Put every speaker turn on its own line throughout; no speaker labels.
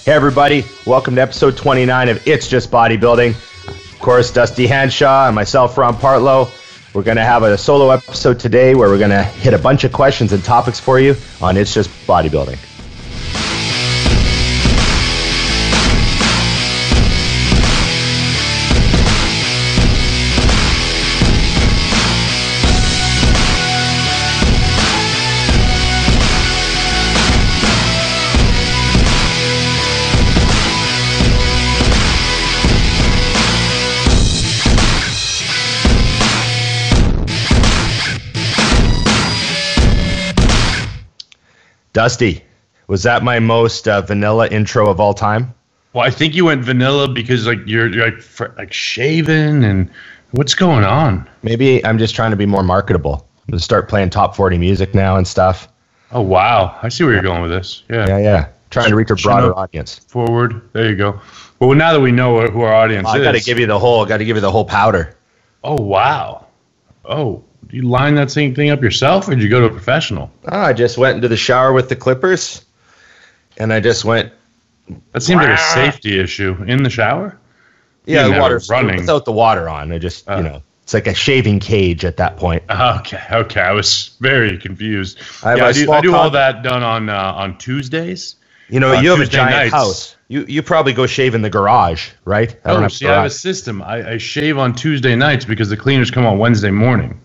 Hey everybody, welcome to episode 29 of It's Just Bodybuilding. Of course, Dusty Hanshaw and myself, Ron Partlow. We're going to have a solo episode today where we're going to hit a bunch of questions and topics for you on It's Just Bodybuilding. Dusty, was that my most vanilla intro of all time?
Well, I think you went vanilla because you're like shaven and what's going on?
Maybe I'm just trying to be more marketable. I'm going to start playing top 40 music now and stuff.
Oh, wow. I see where you're going with this.
Yeah. Trying to reach a broader audience. Forward.
There you go. Well, now that we know who our audience is.
I got to give you the whole powder.
Oh, wow. Oh, you line that same thing up yourself, or did you go to a professional?
I just went into the shower with the clippers, and I just went.
That seems like a safety issue in the shower.
Yeah, the water's running without the water on. I just, it's like a shaving cage at that point.
Okay. I was very confused. I do all that done on Tuesdays.
You have a giant house. You probably go shave in the garage, right?
I have a system. I shave on Tuesday nights because the cleaners come on Wednesday morning.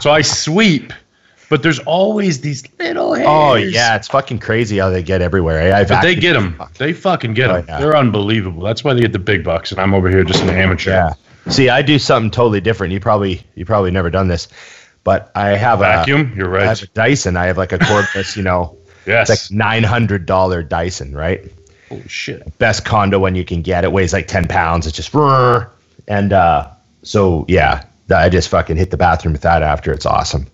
So I sweep, but there's always these little hairs.
Oh yeah, it's fucking crazy how they get everywhere.
But they get them. They fucking get them. Yeah. They're unbelievable. That's why they get the big bucks, and I'm over here just an amateur.
Yeah. See, I do something totally different. You probably never done this, but I have
vacuum. You're right.
I have a Dyson. I have like a cordless,
Yes.
It's like $900 Dyson, right?
Holy shit.
Best condo one you can get. It weighs like 10 pounds. It's just and so yeah. I just fucking hit the bathroom with that after. It's awesome.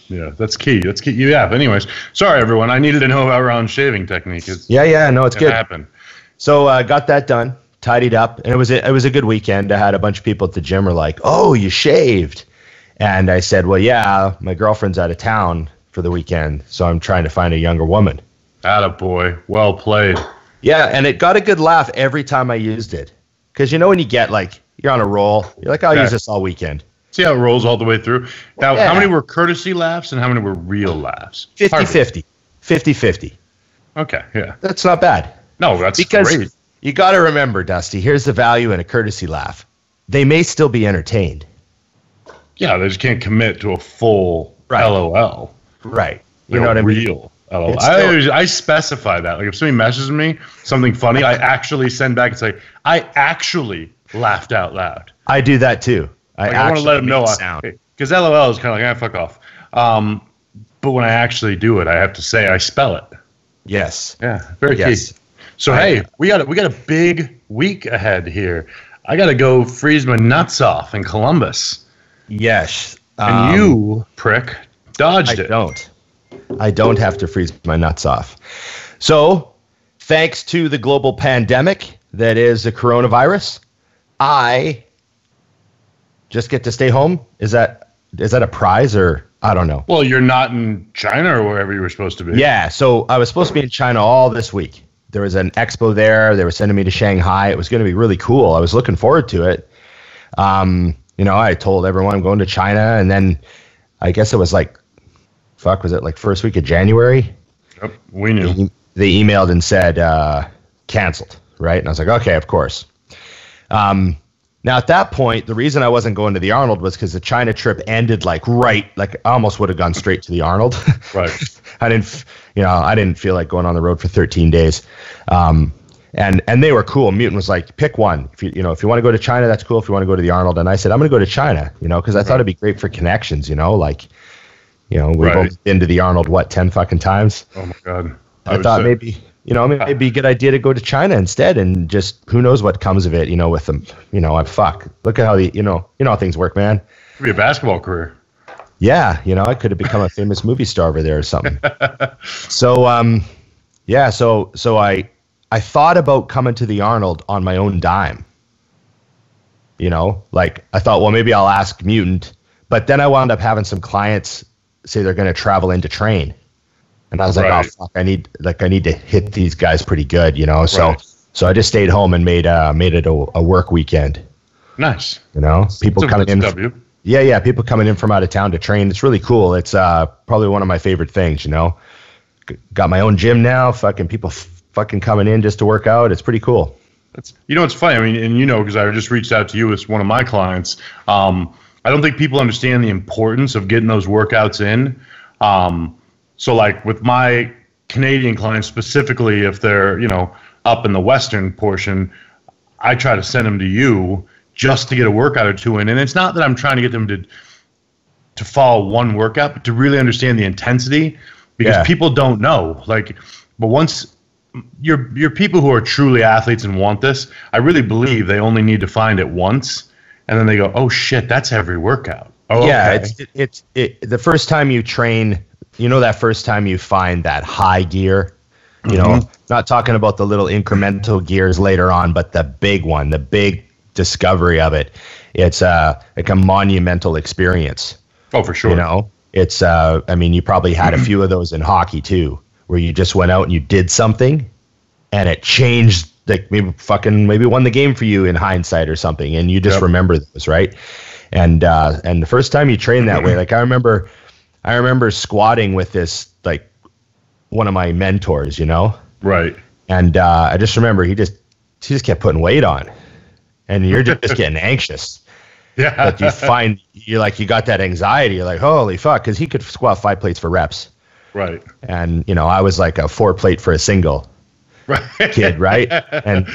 Yeah, that's key. Yeah. Anyways, sorry everyone. I needed to know about Ron's shaving technique.
No, it's good.
Happen.
So got that done, tidied up, and it was a good weekend. I had a bunch of people at the gym were like, "Oh, you shaved," and I said, "Well, yeah, my girlfriend's out of town for the weekend, so I'm trying to find a younger woman."
Attaboy. Well played.
Yeah, and it got a good laugh every time I used it, because when you get like. You're on a roll. You're like, I'll use this all weekend.
See how it rolls all the way through? Now, How many were courtesy laughs and how many were real laughs?
50-50. 50-50.
Okay, yeah.
That's not bad.
No, that's
because
great.
You got to remember, Dusty, here's the value in a courtesy laugh. They may still be entertained.
Yeah, they just can't commit to a full LOL.
Right. You know what I mean?
Real LOL. I specify that. Like if somebody messages me something funny, I actually send back and say, I actually laughed out loud.
I do that too.
I want to let them know because LOL is kind of like fuck off. But when I actually do it, I have to say I spell it.
Yes.
Yeah. Very key. So hey, we got a big week ahead here. I got to go freeze my nuts off in Columbus.
Yes.
And you prick dodged it.
I don't have to freeze my nuts off. So, thanks to the global pandemic that is the coronavirus, I just get to stay home. Is that a prize or I don't know?
Well, you're not in China or wherever you were supposed to be.
Yeah, so I was supposed to be in China all this week. There was an expo there. They were sending me to Shanghai. It was going to be really cool. I was looking forward to it. I told everyone I'm going to China, and then I guess it was like, was it like first week of January?
Yep, we knew.
They emailed and said canceled, right? And I was like, okay, of course. Now at that point, the reason I wasn't going to the Arnold was because the China trip ended like I almost would have gone straight to the Arnold.
Right.
I didn't feel like going on the road for 13 days. And they were cool. Mutant was like, pick one. If you want to go to China, that's cool. If you want to go to the Arnold, and I said I'm going to go to China, because I thought it'd be great for connections. We've both been to the Arnold, 10 fucking times?
Oh, my God.
I thought maybe it'd be a good idea to go to China instead and just who knows what comes of it, with them. Look at how how things work, man.
Could be a basketball career.
Yeah, I could have become a famous movie star over there or something. So I thought about coming to the Arnold on my own dime. I thought, well, maybe I'll ask Mutant, but then I wound up having some clients say they're going to travel in to train. And I was like,
Right.
oh fuck, I need to hit these guys pretty good, you know. So
Right.
so I just stayed home and made it a work weekend.
Nice.
You know, people coming in.
W.
Yeah, people coming in from out of town to train. It's really cool. It's probably one of my favorite things, you know. Got my own gym now. Fucking people fucking coming in just to work out. It's pretty cool.
It's funny. I mean, and because I just reached out to you as one of my clients. I don't think people understand the importance of getting those workouts in. So like with my Canadian clients specifically, if they're, up in the Western portion, I try to send them to you just to get a workout or two in. And it's not that I'm trying to get them to follow one workout, but to really understand the intensity, because people don't know. Like, but once you're people who are truly athletes and want this, I really believe they only need to find it once, and then they go, oh shit, that's every workout. Oh,
yeah,
okay.
it's the first time you train, that first time you find that high gear, not talking about the little incremental gears later on, but the big one, the big discovery of it. It's like a monumental experience.
Oh, for sure.
It's you probably had a few of those in hockey too, where you just went out and you did something and it changed, like maybe won the game for you in hindsight or something, and you just remember those, right? And the first time you train that way, like I remember squatting with this, like, one of my mentors,
Right.
And I just remember he just kept putting weight on, and you're just getting anxious.
Yeah.
But you got that anxiety. You're like, holy fuck, because he could squat 5 plates for reps.
Right.
And I was like a 4 plate for a single kid, right? And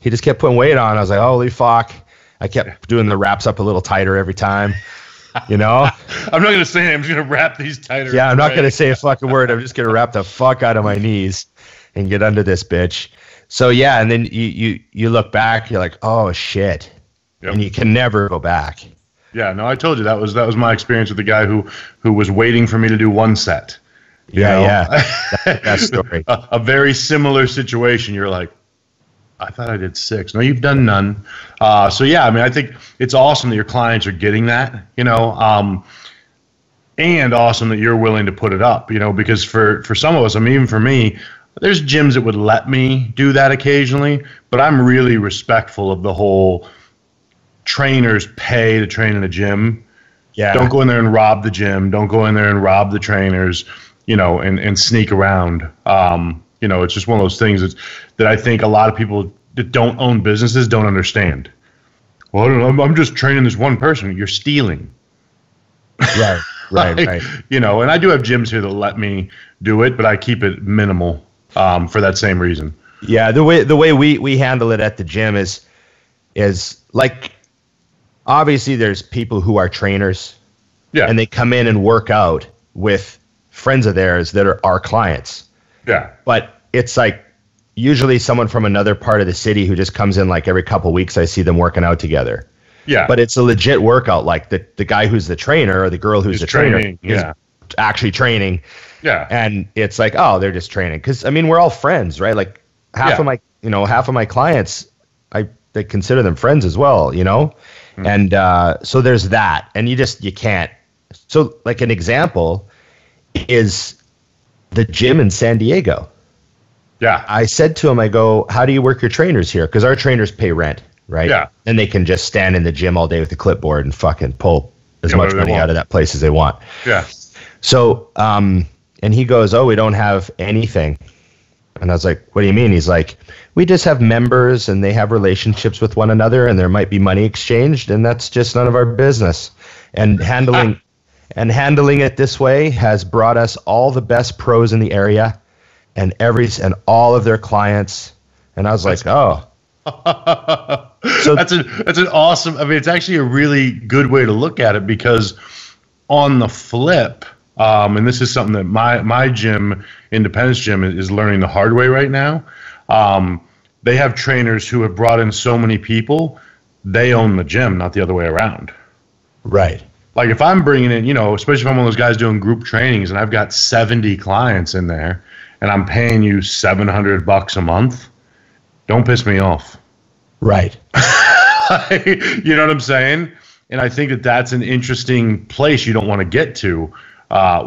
he just kept putting weight on. I was like, holy fuck. I kept doing the wraps up a little tighter every time. I'm not
going to say it. I'm just going to wrap these tighter.
Yeah, I'm not going to say a fucking word. I'm just going to wrap the fuck out of my knees and get under this bitch. So yeah, and then you look back, you're like, oh shit. Yep. And you can never go back.
Yeah, no, I told you that was my experience with the guy who was waiting for me to do one set.
Yeah. That story.
A very similar situation. You're like, I thought I did 6. No, you've done none. So yeah, I think it's awesome that your clients are getting that, and awesome that you're willing to put it up, because for some of us, even for me, there's gyms that would let me do that occasionally, but I'm really respectful of the whole trainers pay to train in a gym. Yeah. Don't go in there and rob the gym. Don't go in there and rob the trainers, and sneak around. It's just one of those things that I think a lot of people that don't own businesses don't understand. Well, I'm just training this one person. You're stealing.
Right.
Right. And I do have gyms here that let me do it, but I keep it minimal for that same reason.
Yeah, the way we handle it at the gym is like, obviously there's people who are trainers. Yeah. And they come in and work out with friends of theirs that are our clients.
Yeah.
But it's like usually someone from another part of the city who just comes in like every couple of weeks. I see them working out together. Yeah. But it's a legit workout. Like the guy who's the trainer or the girl who's the trainer is actually training. Yeah. And it's like, oh, they're just training. Because, we're all friends, right? Like half of my clients, they consider them friends as well, Mm-hmm. And so there's that. And you can't. So like an example is the gym in San Diego. Yeah. I said to him, I go, how do you work your trainers here? Because our trainers pay rent, right? Yeah. And they can just stand in the gym all day with a clipboard and fucking pull as much money out of that place as they want. Yeah. So, and he goes, oh, we don't have anything. And I was like, what do you mean? He's like, we just have members and they have relationships with one another and there might be money exchanged and that's just none of our business. And handling it this way has brought us all the best pros in the area and all of their clients. And I was like, oh.
So that's an awesome, it's actually a really good way to look at it, because on the flip, and this is something that my gym, Independence Gym, is learning the hard way right now. They have trainers who have brought in so many people, they own the gym, not the other way around. Right. Like if I'm bringing in, especially if I'm one of those guys doing group trainings and I've got 70 clients in there and I'm paying you $700 a month, don't piss me off. Right. You know what I'm saying? And I think that that's an interesting place you don't want to get to,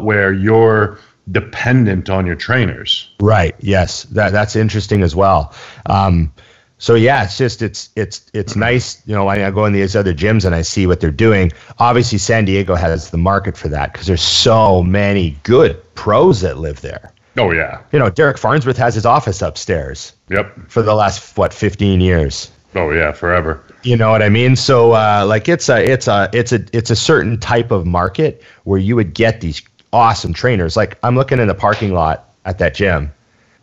where you're dependent on your trainers.
Right. Yes. That's interesting as well. So yeah, it's just it's nice. You know, I go in these other gyms and I see what they're doing. Obviously, San Diego has the market for that because there's so many good pros that live there.
Oh yeah.
You know, Derek Farnsworth has his office upstairs.
Yep.
For the last 15 years.
Oh yeah, forever.
You know what I mean? So like it's a certain type of market where you would get these awesome trainers. Like I'm looking in the parking lot at that gym.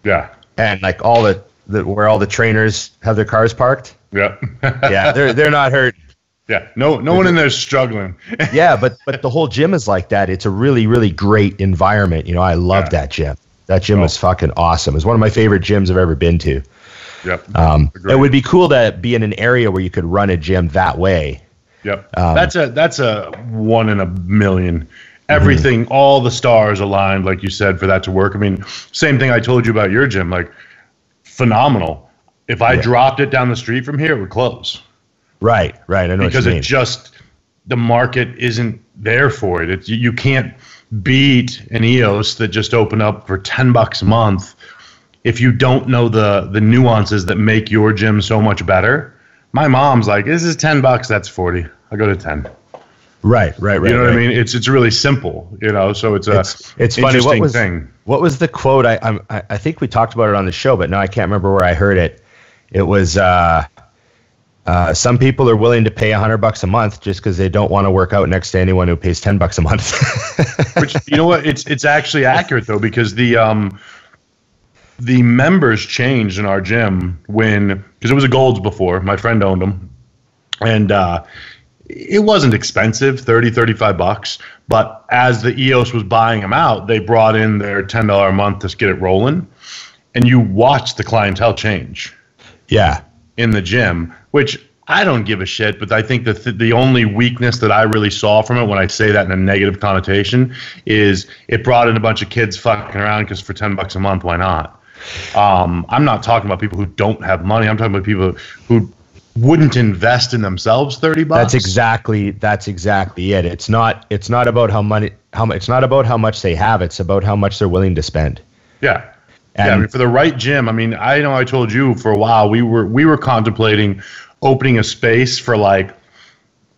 Yeah.
And like all the where all the trainers have their cars parked.
Yep.
Yeah, they're not hurt.
Yeah. No one in there's struggling.
Yeah, but the whole gym is like that. It's a really, really great environment. You know, I love that gym. That gym was fucking awesome. It's one of my favorite gyms I've ever been to.
Yep.
It would be cool to be in an area where you could run a gym that way.
Yep. That's a 1 in a million. Everything, all the stars aligned, like you said, for that to work. I mean, same thing I told you about your gym. Like, phenomenal. If I dropped it down the street from here, it would close.
Right. I know
because
what you mean.
it just the market isn't there for it. You can't beat an EOS that just opened up for $10 a month if you don't know the nuances that make your gym so much better. My mom's like, this is $10, that's 40. I go to 10.
Right.
You know what I mean? It's really simple, you know. So it's
funny.
Thing.
What was the quote? I think we talked about it on the show, but now I can't remember where I heard it. It was some people are willing to pay $100 a month just because they don't want to work out next to anyone who pays $10 a month.
Which, you know what? It's actually accurate though, because the members changed in our gym because it was a Gold's before. My friend owned them, and it wasn't expensive, $35. But as the EOS was buying them out, they brought in their $10 a month to get it rolling, and you watch the clientele change.
Yeah.
In the gym, which I don't give a shit, but I think the only weakness that I really saw from it, when I say that in a negative connotation, is it brought in a bunch of kids fucking around because for $10 a month, why not? I'm not talking about people who don't have money. I'm talking about people who wouldn't invest in themselves $30.
That's exactly it. It's not about it's not about how much they have. It's about how much they're willing to spend.
Yeah. I mean, for the right gym, I mean, I know I told you for a while we were contemplating opening a space for like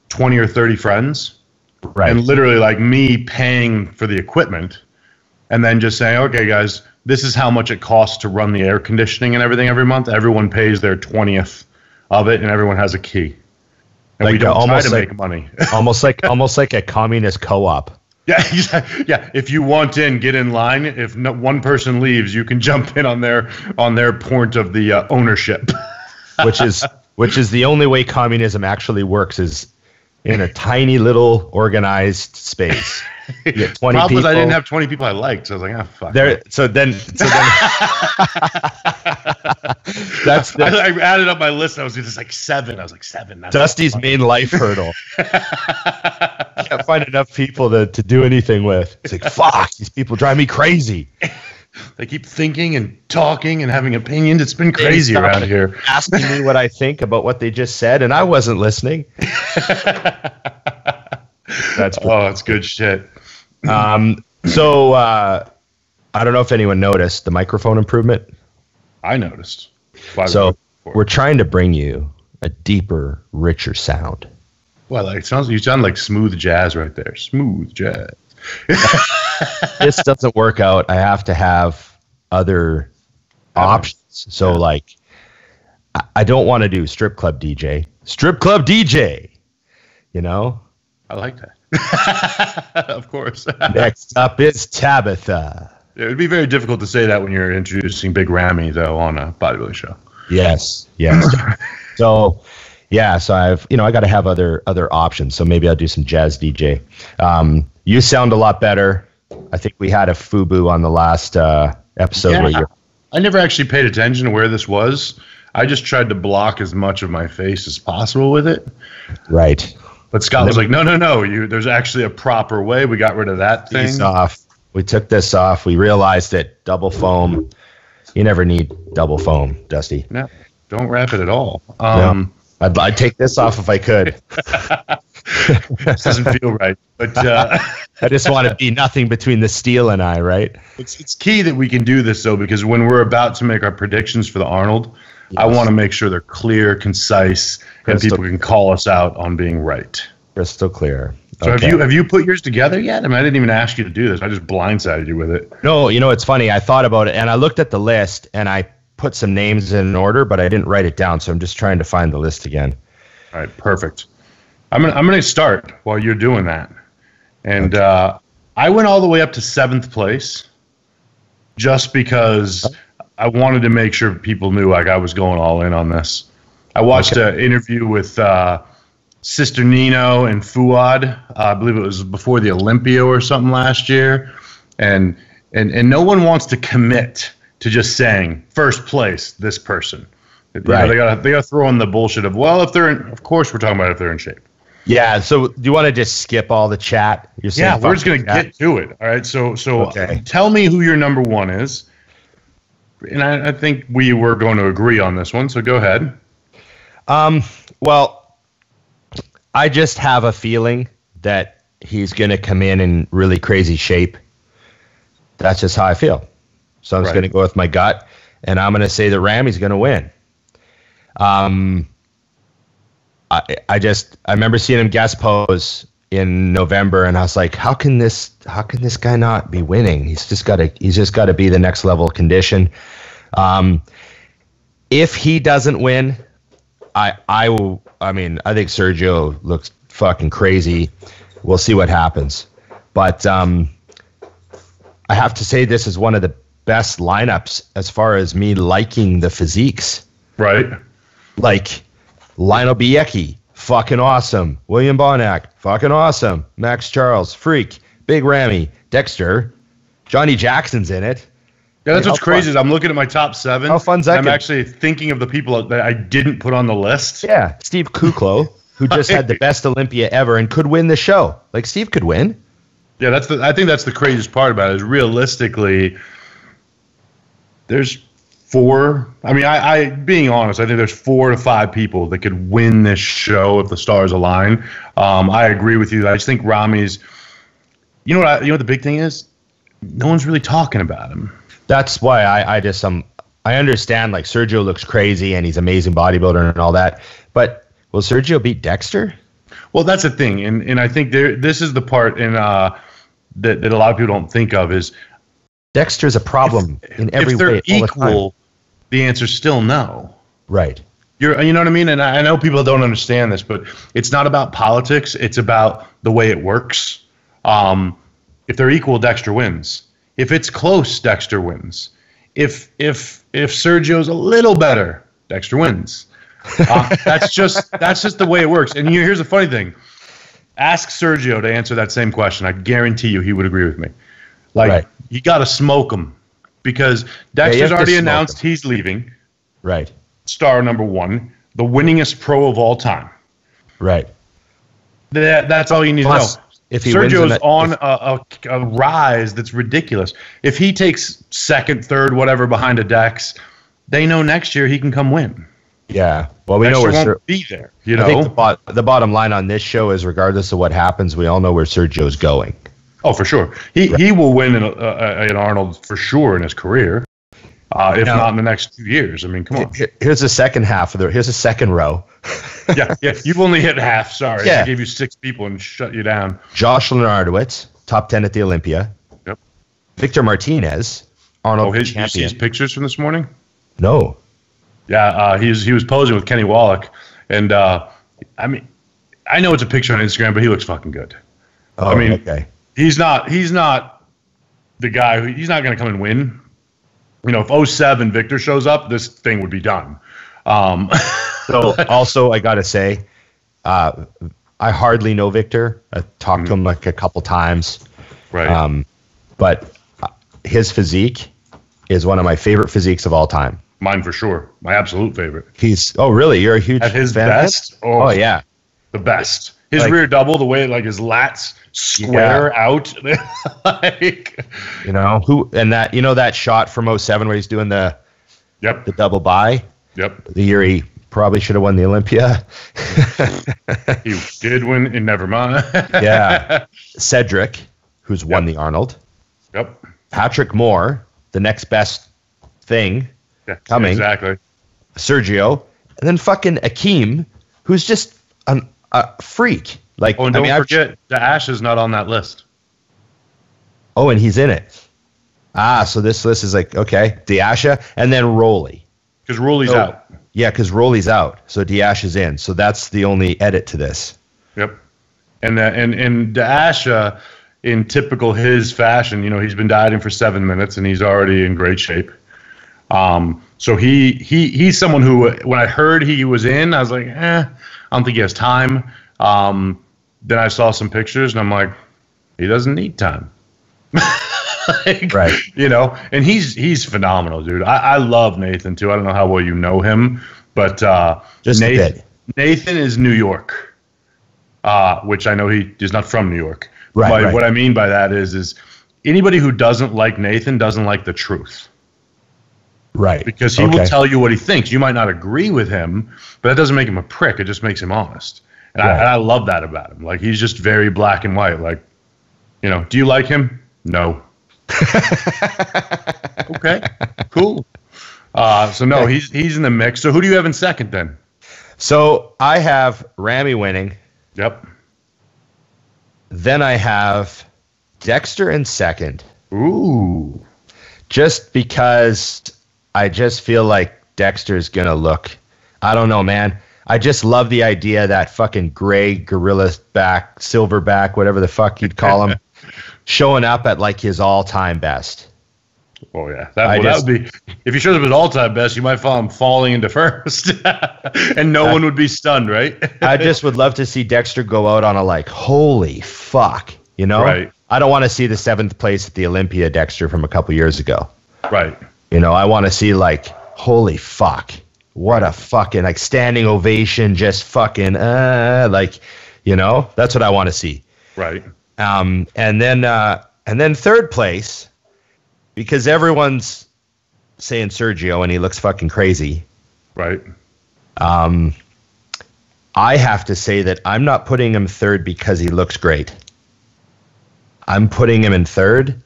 20 or 30 friends. Right. And literally like me paying for the equipment and then just saying, okay, guys, this is how much it costs to run the air conditioning and everything every month. Everyone pays their 20th of it and everyone has a key. And like we don't try to make money. almost like a communist co-op. Yeah. If you want in, get in line. If one person leaves, you can jump in on their point of the ownership. which is the only way communism actually works, is in a tiny little organized space. You get 20 Problem
people.
Was I didn't have 20 people I liked, so I was like, fuck.
So then that's
I added up my list. And I was just like 7. I was like 7. That's
Dusty's main life hurdle. Can't find enough people to do anything with. It's like, fuck, these people drive me crazy.
They keep thinking and talking and having opinions. It's been crazy around here.
Asking me what I think about what they just said, and I wasn't listening.
That's good shit.
So I don't know if anyone noticed the microphone improvement.
I noticed.
So we're trying to bring you a deeper, richer sound.
Well, like you sound like smooth jazz right there. Smooth jazz.
This doesn't work out. I have to have other options. So like, I don't want to do strip club DJ. Strip club DJ. You know?
I like that. Of course.
Next up is Tabitha.
It would be very difficult to say that when you're introducing Big Ramy, though, on a bodybuilding show.
Yes. So I've, I got to have other options. So maybe I'll do some jazz DJ. You sound a lot better. I think we had a FUBU on the last episode.
Yeah, I never actually paid attention to where this was. I just tried to block as much of my face as possible with it.
Right.
But Scott was like, no. There's actually a proper way. We got rid of that thing.
We took this off. We realized that double foam, you never need double foam, Dusty.
No, don't wrap it at all.
I'd take this off if I could.
This doesn't feel right, but
I just want to be nothing between the steel and I, right?
It's key that we can do this though, because when we're about to make our predictions for the Arnold, I want to make sure they're clear, concise, and people can call us out on being right.
Crystal clear.
So have you put yours together yet? I mean, I didn't even ask you to do this. I just blindsided you with it.
No, it's funny. I thought about it, and I looked at the list, and I put some names in order, but I didn't write it down, so I'm just trying to find the list again.
All right, perfect. I'm gonna start while you're doing that, and I went all the way up to 7th place, just because I wanted to make sure people knew like I was going all in on this. I watched an interview with Sister Nino and Fuad. I believe it was before the Olympia or something last year, and no one wants to commit to just saying first place this person. Right. They gotta throw in the bullshit of, well, if they're in, of course we're talking about if they're in shape.
Yeah. So do you want to just skip all the chat?
We're just gonna get to it. All right. So tell me who your number one is, and I think we were going to agree on this one. So go ahead.
Well, I just have a feeling that he's gonna come in really crazy shape. That's just how I feel. So I'm just going to go with my gut, and I'm going to say that Ramy's going to win. I remember seeing him guest pose in November, and I was like, how can this guy not be winning? He's just got to be the next level of condition. If he doesn't win, I think Sergio looks fucking crazy. We'll see what happens. But I have to say this is one of the best lineups as far as me liking the physiques.
Right.
Like Lionel Biecki, fucking awesome. William Bonac, fucking awesome. Max Charles, freak. Big Ramy, Dexter. Johnny Jackson's in it.
Yeah, that's what's crazy is I'm looking at my top 7.
How fun's that?
I'm actually thinking of the people that I didn't put on the list.
Yeah, Steve Kuklo, who just had the best Olympia ever and could win the show. Like, Steve could win.
Yeah, I think that's the craziest part about it is realistically, there's 4. I mean, I being honest, I think there's 4 to 5 people that could win this show if the stars align. I agree with you. I just think Ramy's. You know what the big thing is? No one's really talking about him.
That's why I understand. Like, Sergio looks crazy and he's an amazing bodybuilder and all that, but will Sergio beat Dexter?
Well, that's the thing, and I think this is the part that a lot of people don't think of is
Dexter's a problem in every way.
If they're equal, the answer's still no.
Right.
You know what I mean? And I know people don't understand this, but it's not about politics. It's about the way it works. If they're equal, Dexter wins. If it's close, Dexter wins. If Sergio's a little better, Dexter wins. That's just the way it works. And here's the funny thing. Ask Sergio to answer that same question. I guarantee you he would agree with me. Like, you got to smoke him because Dexter's already announced he's leaving.
Right.
Star number 1, the winningest pro of all time.
Right.
That's all you need to know.
If he
Sergio's on a rise that's ridiculous. If he takes 2nd, 3rd, whatever behind a Dex, they know next year he can come win.
Yeah. Well, we
Dexter
know
won't be there. You know?
I think the bottom line on this show is regardless of what happens, we all know where Sergio's going.
Oh, for sure. He will win an Arnold for sure in his career, if not in the next 2 years. I mean, come on.
Here's the second half here's the second row.
yeah, you've only hit half. Sorry,
yeah.
I gave you 6 people and shut you down.
Josh Lenardowitz, top 10 at the Olympia.
Yep.
Victor Martinez, Arnold champion.
You see his pictures from this morning?
No.
Yeah, he was posing with Kenny Wallach, and I mean, I know it's a picture on Instagram, but he looks fucking good.
Oh, I mean, okay.
He's not the guy he's not going to come and win. You know, if 07 Victor shows up, this thing would be done.
So also, I got to say, I hardly know Victor. I talked to him like a couple times.
Right.
But his physique is one of my favorite physiques of all time.
Mine for sure. My absolute favorite.
Really? You're a huge
At his
fan
best?
Oh, yeah.
The best. His rear double, the way his lats square out. Like,
you know, that shot from 07 where he's doing the double by.
Yep.
The year he probably should have won the Olympia.
He did win, and never mind.
Yeah. Cedric, who's won the Arnold.
Yep.
Patrick Moore, the next best thing coming.
Exactly.
Sergio. And then fucking Akeem, who's just a freak. Like,
and don't forget, the Ash is not on that list.
Oh, and he's in it. So this list is like, okay, Diasha, and then Rolly.
Because Rolly's out.
Yeah, because Rolly's out. So Diasha's in. So that's the only edit to this.
Yep. And Diasha, in typical his fashion, he's been dieting for 7 minutes, and he's already in great shape. So he's someone who, when I heard he was in, I was like, I don't think he has time. Then I saw some pictures, and I'm like, he doesn't need time.
Right.
And he's phenomenal, dude. I love Nathan too. I don't know how well you know him, but
just
Nathan is New York, which I know he is not from New York.
Right.
What I mean by that is anybody who doesn't like Nathan doesn't like the truth.
Right.
Because he will tell you what he thinks. You might not agree with him, but that doesn't make him a prick. It just makes him honest. And I love that about him. Like, he's just very black and white. Like, do you like him? No. Okay, cool. So no, he's in the mix. So who do you have in second then?
So I have Ramy winning.
Yep.
Then I have Dexter in second.
Ooh.
Just because I just feel like Dexter's gonna look. I don't know, man. I just love the idea that fucking gray gorilla back, silverback, whatever the fuck you'd call him, showing up at like his all-time best.
Oh yeah, that would be. If he shows up at all-time best, you might find him falling into first, and no one would be stunned, right?
I just would love to see Dexter go out on a like, holy fuck,
Right.
I don't want to see the 7th place at the Olympia Dexter from a couple years ago.
Right.
I want to see like, holy fuck, what a fucking like standing ovation, just fucking that's what I want to see.
Right.
And then third place, because everyone's saying Sergio and he looks fucking crazy.
Right.
I have to say that I'm not putting him third because he looks great. I'm putting him in third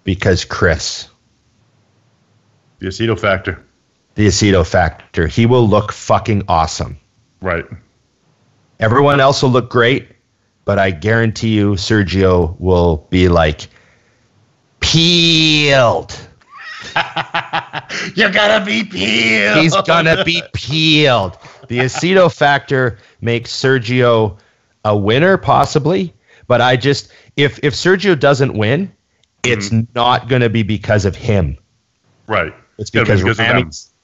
because Chris.
The aceto factor.
The aceto factor. He will look fucking awesome.
Right.
Everyone else will look great, but I guarantee you Sergio will be like peeled.
You're gonna be peeled.
He's gonna be peeled. The aceto factor makes Sergio a winner, possibly, but if Sergio doesn't win, it's not gonna be because of him.
Right.
It's because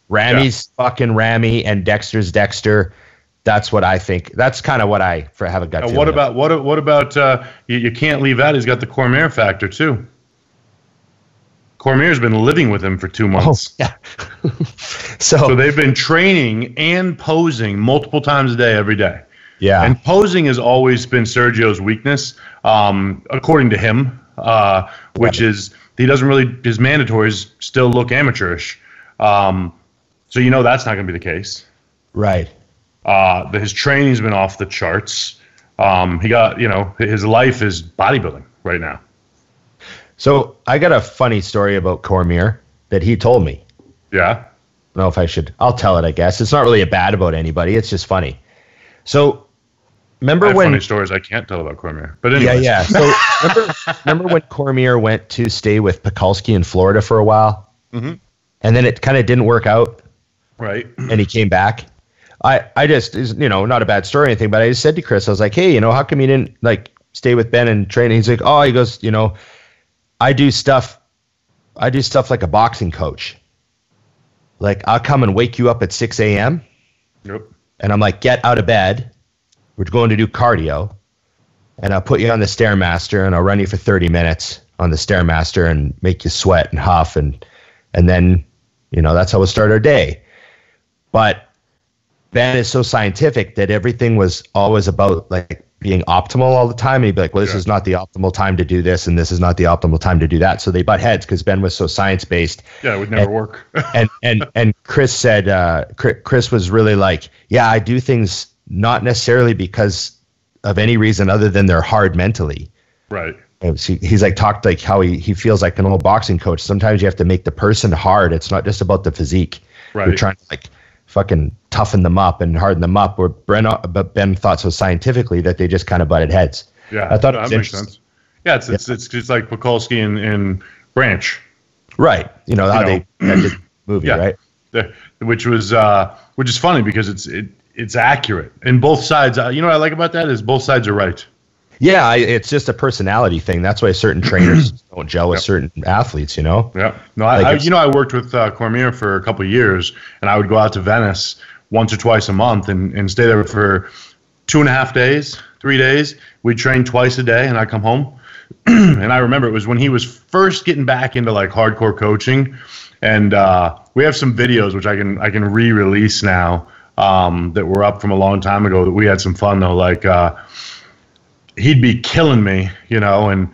Ramy's fucking Ramy and Dexter's Dexter. That's what I think. That's kind of what I have a gut feeling.
What about you can't leave out, he's got the Cormier factor too. Cormier's been living with him for 2 months.
Oh, yeah.
So they've been training and posing multiple times a day, every day.
Yeah.
And posing has always been Sergio's weakness, according to him, which is he doesn't really, his mandatories still look amateurish. So that's not going to be the case.
Right.
His training's been off the charts. He got, his life is bodybuilding right now.
So I got a funny story about Cormier that he told me.
Yeah.
I don't know if I should. I'll tell it, I guess. It's not really bad about anybody. It's just funny. So remember when
funny stories I can't tell about Cormier. But anyways.
Yeah. So remember when Cormier went to stay with Pekulski in Florida for a while?
Mm-hmm.
And then it kind of didn't work out.
Right.
And he came back. I just, not a bad story or anything, but I just said to Chris, I was like, hey, how come you didn't like stay with Ben and train? And he's like, he goes, I do stuff like a boxing coach. Like, I'll come and wake you up at 6 a.m.
Yep.
And I'm like, get out of bed. We're going to do cardio. And I'll put you on the Stairmaster and I'll run you for 30 minutes on the Stairmaster and make you sweat and huff. And then, that's how we'll start our day. But Ben is so scientific that everything was always about like being optimal all the time. And he'd be like, well, this is not the optimal time to do this, and this is not the optimal time to do that. So they butt heads because Ben was so science-based.
Yeah, it would never work.
and Chris said, Chris was really like, yeah, I do things not necessarily because of any reason other than they're hard mentally.
Right.
He's like talked like how he feels like an old boxing coach. Sometimes you have to make the person hard. It's not just about the physique.
Right.
You're trying to like fucking toughen them up and harden them up. But Ben thought so scientifically that they just kind of butted heads.
Yeah,
I thought
that makes sense. Yeah, it's like Pulaski and Branch.
Right. How they did the movie, right?
Which is funny because it's accurate. And both sides, what I like about that is both sides are right.
Yeah, it's just a personality thing. That's why certain trainers don't gel with certain athletes, Yeah.
No, I worked with Cormier for a couple of years, and I would go out to Venice once or twice a month and stay there for 2.5 days, 3 days. We'd train twice a day, and I'd come home. And I remember it was when he was first getting back into like hardcore coaching, and we have some videos which I can re-release now that were up from a long time ago. That we had some fun though, like. He'd be killing me, and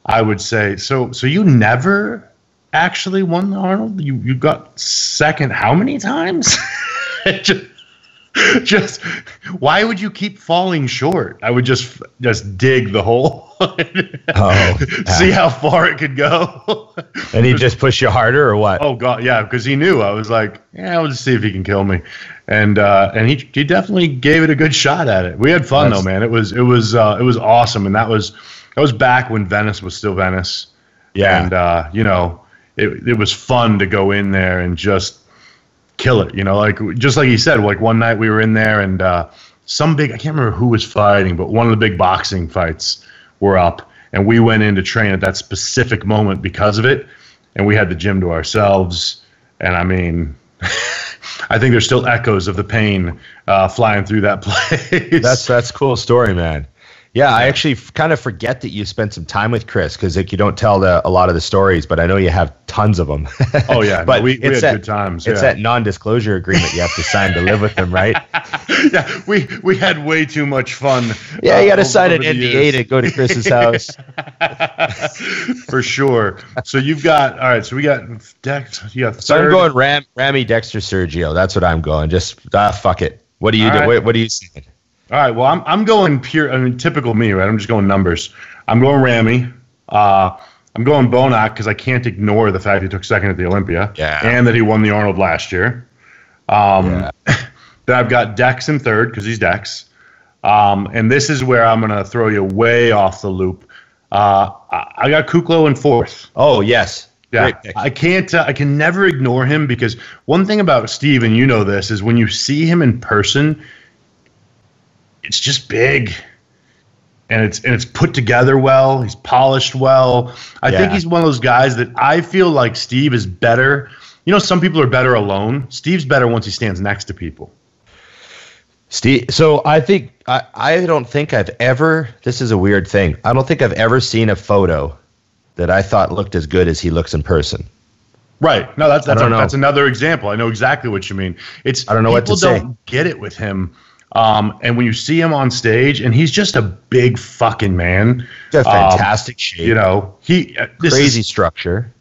I would say, so you never actually won the Arnold? You got second how many times? just why would you keep falling short? I would just dig the hole. See how far it could go.
And he'd just push you harder or what?
Oh God, yeah, because he knew. I was like, I'll just see if he can kill me. And he definitely gave it a good shot at it. We had fun though, man. It was awesome, and that was back when Venice was still Venice.
Yeah,
and it was fun to go in there and just kill it. Like just like he said, like one night we were in there and some big, I can't remember who was fighting, but one of the big boxing fights were up, and we went in to train at that specific moment because of it, and we had the gym to ourselves, and I mean. I think there's still echoes of the pain flying through that place. That's
a cool story, man. Yeah, I actually kind of forget that you spent some time with Chris because like you don't tell a lot of the stories, but I know you have tons of them.
Oh yeah, but we had good times.
It's that non-disclosure agreement you have to sign to live with them, right?
Yeah, we had way too much fun.
Yeah, you got to sign an NDA to go to Chris's house.
For sure. So you've got all right. So we got Dex. You got third.
So I'm going Ramy, Dexter, Sergio. That's what I'm going. Just fuck it. What do you do? Right. What do you see?
All right, well, I'm going pure. I mean, typical me, right? I'm just going numbers. I'm going Ramy. I'm going Bonac because I can't ignore the fact he took second at the Olympia, and that he won the Arnold last year. Then I've got Dex in third because he's Dex. And this is where I'm going to throw you way off the loop. I got Kuklo in fourth.
Oh yes,
yeah. I can never ignore him because one thing about Steve, and you know this, is when you see him in person. It's just big, and it's put together well. He's polished well. I think he's one of those guys that I feel like Steve is better. Some people are better alone. Steve's better once he stands next to people.
Steve. So I think I don't think I've ever. This is a weird thing. I don't think I've ever seen a photo that I thought looked as good as he looks in person.
Right. No, that's another example. I know exactly what you mean. I don't know what to say. People don't get it with him. And when you see him on stage, and he's just a big fucking man.
He's got fantastic shape.
Crazy
structure.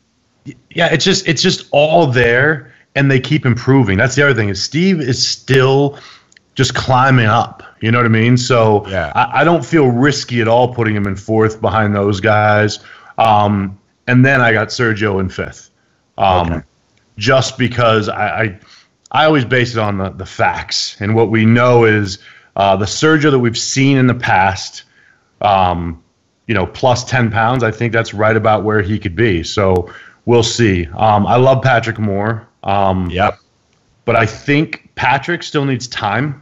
Yeah, it's just all there, and they keep improving. That's the other thing is Steve is still just climbing up. You know what I mean? So I don't feel risky at all putting him in fourth behind those guys. And then I got Sergio in fifth. Just because I always base it on the facts, and what we know is the Sergio that we've seen in the past, plus 10 pounds. I think that's right about where he could be. So we'll see. I love Patrick Moore. But I think Patrick still needs time.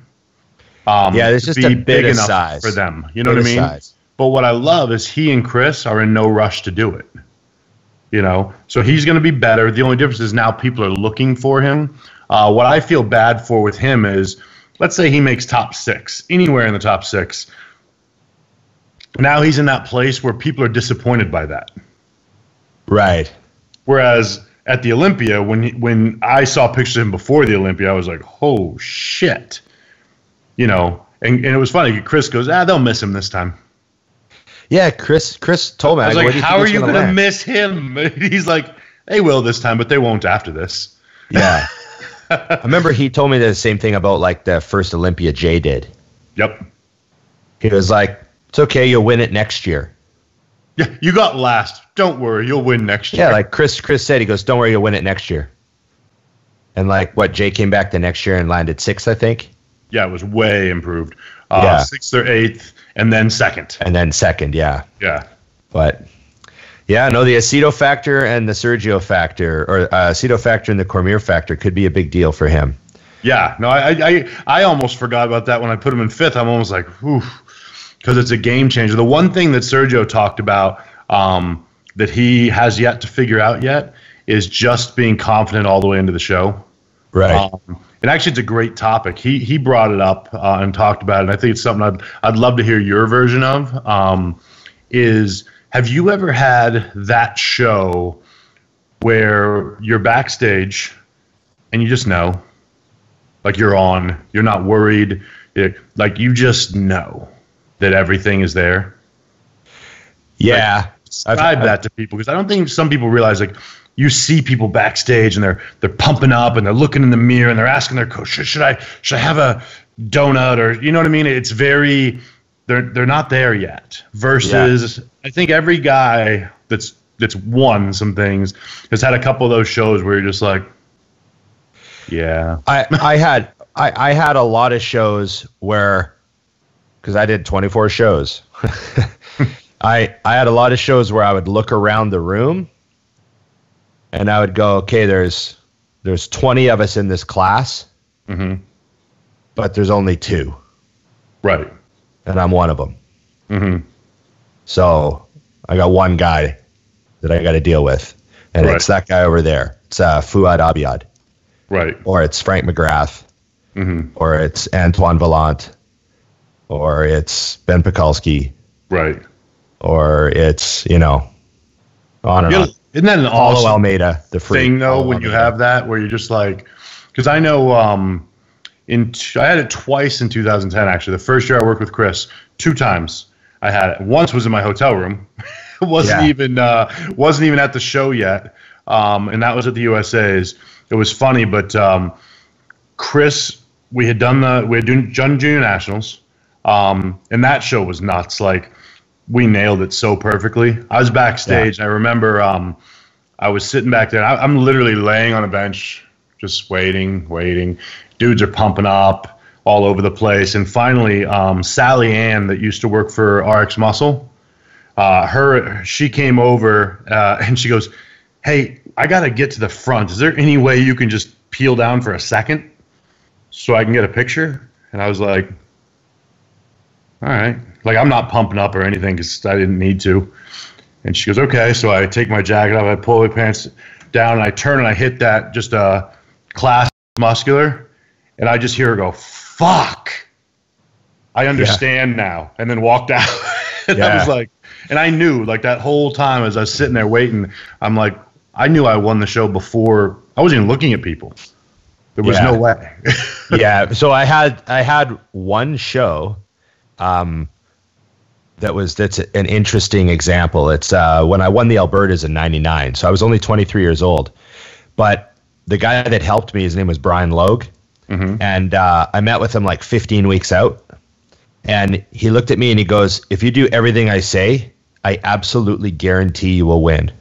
There's just a bit of size
for them. You know what I mean? Size. But what I love is he and Chris are in no rush to do it. So he's going to be better. The only difference is now people are looking for him. What I feel bad for with him is, let's say he makes top 6, anywhere in the top 6. Now he's in that place where people are disappointed by that.
Right.
Whereas at the Olympia, when I saw pictures of him before the Olympia, I was like, oh, shit. And And it was funny. Chris goes, they'll miss him this time.
Yeah, Chris told me.
I was like, how are you going to miss him? He's like, they will this time, but they won't after this.
Yeah. I remember he told me the same thing about like the first Olympia Jay did.
Yep.
He was like, it's okay, you'll win it next year.
Yeah, you got last. Don't worry, you'll win next year.
Yeah, like Chris said, he goes, don't worry, you'll win it next year. And like what, Jay came back the next year and landed 6th, I think. Yeah,
it was way improved. 6th or 8th, and then 2nd.
And then 2nd, yeah.
Yeah.
But yeah, no, the aceto factor and the Sergio factor, or aceto factor and the Cormier factor could be a big deal for him.
Yeah, no, I almost forgot about that when I put him in 5th. I'm almost like, whew, because it's a game changer. The one thing that Sergio talked about that he has yet to figure out yet is just being confident all the way into the show.
Right.
And actually, it's a great topic. He brought it up and talked about it. And I think it's something I'd love to hear your version of. Is have you ever had that show where you're backstage and you just know, like you're not worried, like you just know that everything is there?
Yeah.
Like, describe that to people, because I don't think some people realize, like, you see people backstage and they're pumping up and they're looking in the mirror and they're asking their coach, should I have a donut, or you know what I mean? It's very they're not there yet. Versus I think every guy that's won some things has had a couple of those shows where you're just like, yeah.
I had a lot of shows where, because I did 24 shows. I had a lot of shows where I would look around the room and I would go, okay, there's 20 of us in this class, but there's only 2.
Right.
And I'm one of them.
Mm-hmm.
So I got one guy that I got to deal with, and it's that guy over there. It's Fouad Abiad.
Right.
Or it's Frank McGrath. Or it's Antoine Vallant. Or it's Ben Pulaski.
Right.
Or it's, on and on.
Isn't that an
Paulo
awesome
Almeida, the freak
thing, though,
Paulo
when
Almeida.
you have that, where you're just like, because I know I had it twice in 2010, actually. The first year I worked with Chris, 2 times I had it. Once was in my hotel room. It wasn't even at the show yet, and that was at the USA's. It was funny, but Chris, we had done Junior Nationals, and that show was nuts. Like, we nailed it so perfectly. I was backstage, and I remember I was sitting back there. I'm literally laying on a bench, just waiting. Dudes are pumping up all over the place. And finally, Sally Ann, that used to work for RX Muscle, she came over and she goes, hey, I got to get to the front. Is there any way you can just peel down for a second so I can get a picture? And I was like, all right. Like, I'm not pumping up or anything because I didn't need to. And she goes, okay. So I take my jacket off, I pull my pants down, and I turn and I hit that just class muscular. And I just hear her go, fuck. I understand now. And then walked out. And I was like, and I knew, like, that whole time as I was sitting there waiting, I'm like, I knew I won the show before. I wasn't even looking at people. There was no way.
So I had one show that's an interesting example. It's when I won the Albertas in '99. So I was only 23 years old. But the guy that helped me, his name was Brian Logue. And I met with him like 15 weeks out. And he looked at me and he goes, if you do everything I say, I absolutely guarantee you will win.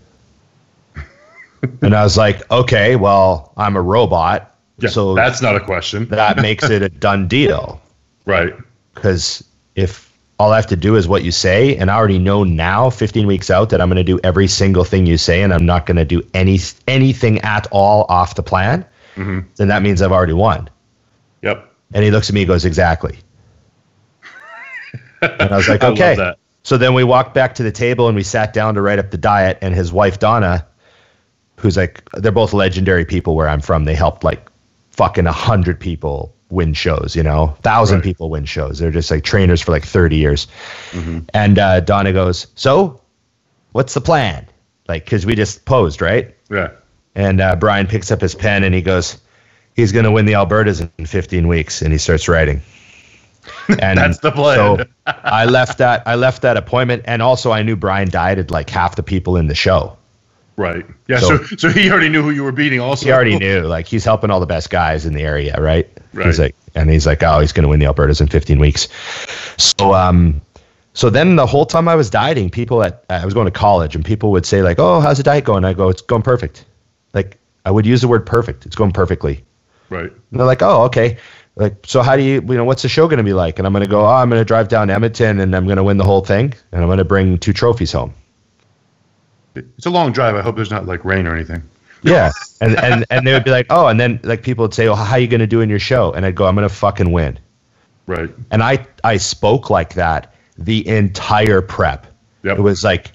And I was like, okay, well, I'm a robot.
Yeah, so that's not a question.
That makes it a done deal.
Right.
Because if all I have to do is what you say, and I already know now, 15 weeks out, that I'm going to do every single thing you say, and I'm not going to do anything at all off the plan, then that means I've already won.
Yep.
And he looks at me and goes, exactly. And I was like, okay.
I love that.
So then we walked back to the table and we sat down to write up the diet, and his wife, Donna, who's like, they're both legendary people where I'm from. They helped like fucking 100 people win shows, 1,000 people win shows. They're just like trainers for like 30 years. And Donna goes, so what's the plan? Like, cause we just posed, right?
Yeah.
And Brian picks up his pen and he goes, he's going to win the Albertas in 15 weeks. And he starts writing. And
that's the plan.
So I left that appointment, and also I knew Brian dieted like half the people in the show.
Right. Yeah. So he already knew who you were beating. Also,
he already knew. Like, he's helping all the best guys in the area, right?
Right.
He's like, oh, he's going to win the Albertas in 15 weeks. So then the whole time I was dieting, I was going to college, and people would say like, "Oh, how's the diet going?" I go, "It's going perfect." Like, I would use the word perfect. It's going perfectly.
Right.
And they're like, "Oh, okay." Like, so how do you what's the show going to be like? And I'm going to go, I'm going to drive down to Edmonton, and I'm going to win the whole thing, and I'm going to bring 2 trophies home.
It's a long drive. I hope there's not like rain or anything.
Yeah. And they would be like, "Oh," and then like people would say, "Well, how are you going to do in your show?" And I'd go, "I'm going to fucking win."
Right.
And I spoke like that the entire prep.
Yep.
It was like,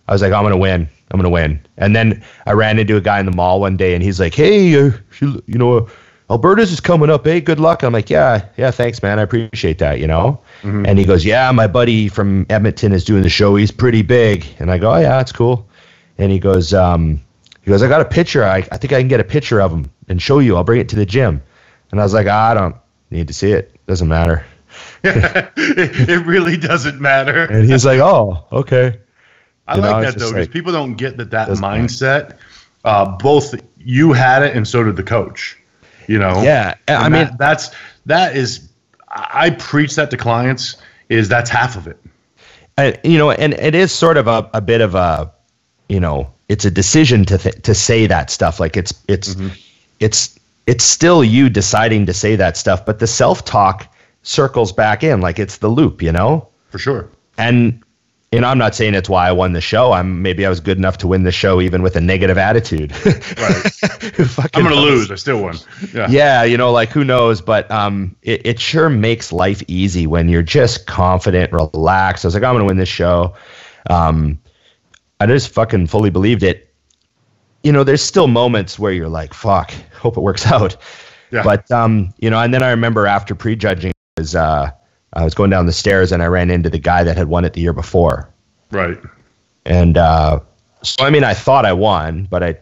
I was like, I'm going to win. I'm going to win. And then I ran into a guy in the mall one day, and he's like, "Hey, Alberta's is coming up. Hey, good luck." I'm like, yeah, thanks, man. I appreciate that,
Mm-hmm.
And he goes, "Yeah, my buddy from Edmonton is doing the show. He's pretty big." And I go, "Oh, yeah, that's cool." And he goes, "I got a picture. I think I can get a picture of him and show you. I'll bring it to the gym." And I was like, "I don't need to see it. Doesn't matter."
It really doesn't matter.
And he's like, "Oh, okay."
I like that though, because people don't get that mindset. Both you had it, and so did the coach.
Yeah,
I mean that is I preach that to clients. That's half of it.
And it is sort of a bit of a, it's a decision to say that stuff. Like it's still you deciding to say that stuff, but the self-talk circles back in, like it's the loop,
For sure.
And I'm not saying it's why I won the show. Maybe I was good enough to win the show even with a negative attitude.
Right. I'm gonna lose. I still won.
Yeah. Like, who knows? But it sure makes life easy when you're just confident, relaxed. I was like, I'm gonna win this show. I just fucking fully believed it. There's still moments where you're like, fuck, hope it works out. Yeah. But and then I remember after prejudging, I was going down the stairs, and I ran into the guy that had won it the year before.
Right.
And so, I thought I won, but I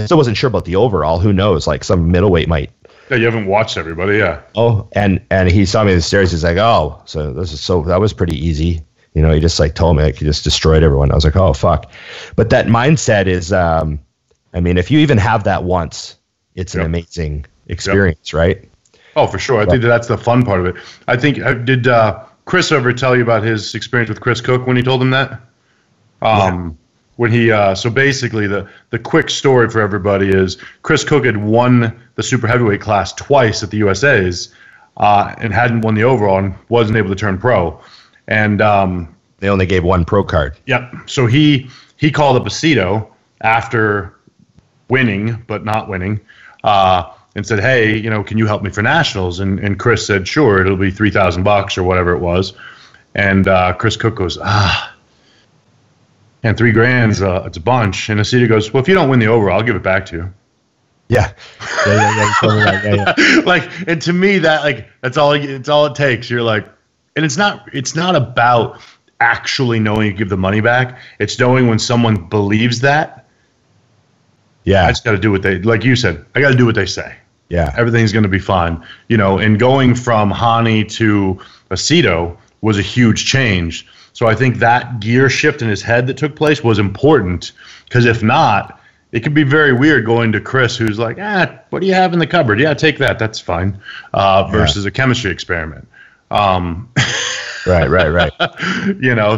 still wasn't sure about the overall. Who knows? Like, some middleweight might.
Yeah, you haven't watched everybody, yeah.
Oh, and he saw me on the stairs. He's like, "Oh, so that was pretty easy." He just like told me, like, he just destroyed everyone. I was like, "Oh, fuck." But that mindset is, if you even have that once, it's an amazing experience, right?
Oh, for sure. I think that's the fun part of it. I think, did Chris ever tell you about his experience with Chris Cook when he told him that? When he, so basically the quick story for everybody is Chris Cook had won the super heavyweight class twice at the USA's and hadn't won the overall and wasn't able to turn pro. And
they only gave one pro card.
Yep. So he called up Aceto after winning, but not winning, and said, "Hey, can you help me for nationals?" And Chris said, "Sure, it'll be $3,000 or whatever it was." And Chris Cook goes, and $3,000, it's a bunch. And Aceto goes, "Well, if you don't win the overall, I'll give it back to you."
Yeah. Yeah.
Like, and to me, that's all it takes. You're like, and it's not about actually knowing you give the money back. It's knowing when someone believes that.
Yeah.
I just got to do what they, like you said, I got to do what they say.
Yeah.
Everything's going to be fine. And going from Hani to Aceto was a huge change. So I think that gear shift in his head that took place was important, because if not, it could be very weird going to Chris, who's like, what do you have in the cupboard? Yeah, take that. That's fine. Versus a chemistry experiment.
Right.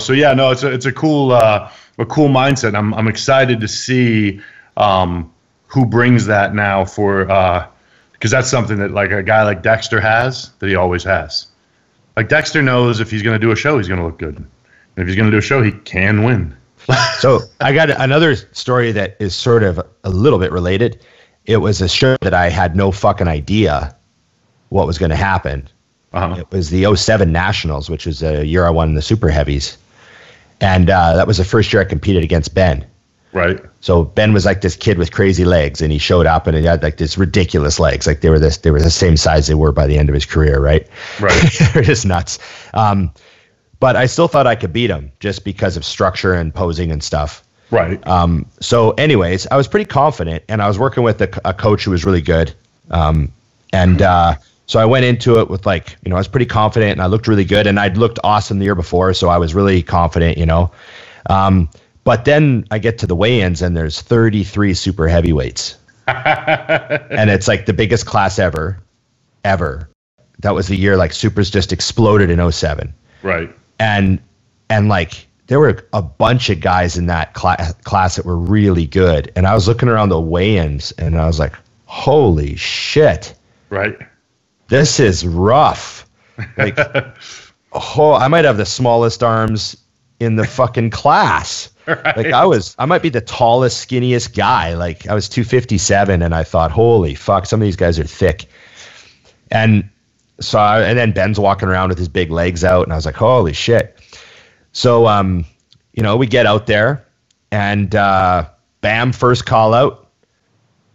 So yeah, no, it's a cool mindset. I'm excited to see who brings that now for, because that's something that like a guy like Dexter has, that he always has. Like, Dexter knows if he's going to do a show, he's going to look good. And if he's going to do a show, he can win.
So I got another story that is sort of a little bit related. It was a show that I had no fucking idea what was going to happen. It was the 07 Nationals, which was a year I won the super heavies. And that was the first year I competed against Ben.
Right.
So Ben was like this kid with crazy legs, and he showed up and he had like this ridiculous legs. Like they were the same size they were by the end of his career, right?
Right.
They're just nuts. But I still thought I could beat him just because of structure and posing and stuff.
Right.
So anyways, I was pretty confident, and I was working with a coach who was really good. So I went into it with like, I was pretty confident and I looked really good and I'd looked awesome the year before. So I was really confident, but then I get to the weigh-ins and there's 33 super heavyweights and it's like the biggest class ever. That was the year like supers just exploded in 07.
Right.
And like there were a bunch of guys in that class that were really good. And I was looking around the weigh-ins and I was like, holy shit.
Right.
This is rough. Like, I might have the smallest arms in the fucking class. Right. Like I might be the tallest, skinniest guy. Like I was 257 and I thought, holy fuck, some of these guys are thick. And so, and then Ben's walking around with his big legs out and I was like, holy shit. So, we get out there and, bam, first call out,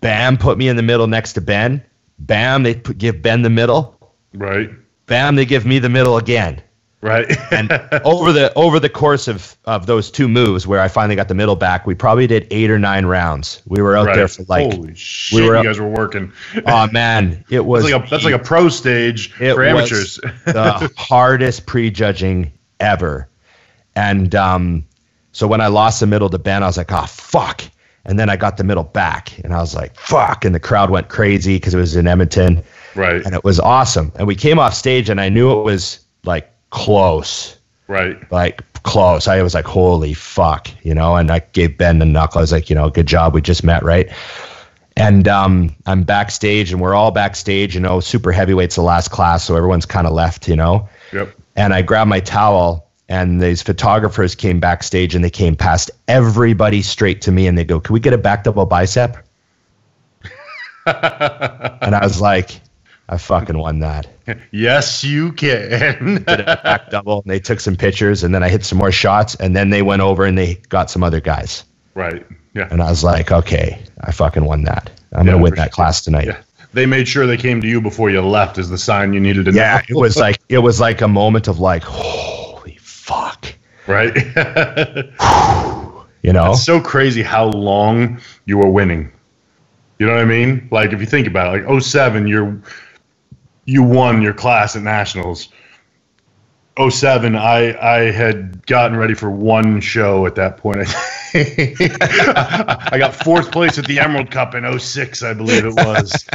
bam, put me in the middle next to Ben. Bam, they give Ben the middle.
Right.
Bam, they give me the middle again.
Right.
And over the course of those two moves where I finally got the middle back, we probably did 8 or 9 rounds. We were out there for like,
holy shit, you guys were working.
Oh man, it was
that's like a pro stage for amateurs.
The hardest prejudging ever. And so when I lost the middle to Ben, I was like, oh fuck. And then I got the middle back and I was like, fuck. And the crowd went crazy because it was in Edmonton.
Right.
And it was awesome. And we came off stage and I knew it was like close.
Right.
Like close. I was like, holy fuck, and I gave Ben the knuckle. I was like, good job. We just met. Right. And I'm backstage and we're all backstage, super heavyweight's the last class. So everyone's kind of left, Yep. And I grabbed my towel. And these photographers came backstage and they came past everybody straight to me and they go, can we get a back double bicep? And I was like, I fucking won that.
Yes, you can.
Did a back double and they took some pictures and then I hit some more shots and then they went over and they got some other guys.
Right. Yeah.
And I was like, okay, I fucking won that. I'm going to win that class tonight.
Yeah. They made sure they came to you before you left as the sign you needed to know.
Yeah, it was like a moment of like, holy fuck.
Right.
It's
so crazy how long you were winning. You know what I mean? Like if you think about it, like 07, you won your class at nationals. 07, I had gotten ready for one show at that point. I got 4th place at the Emerald Cup in 06, I believe it was.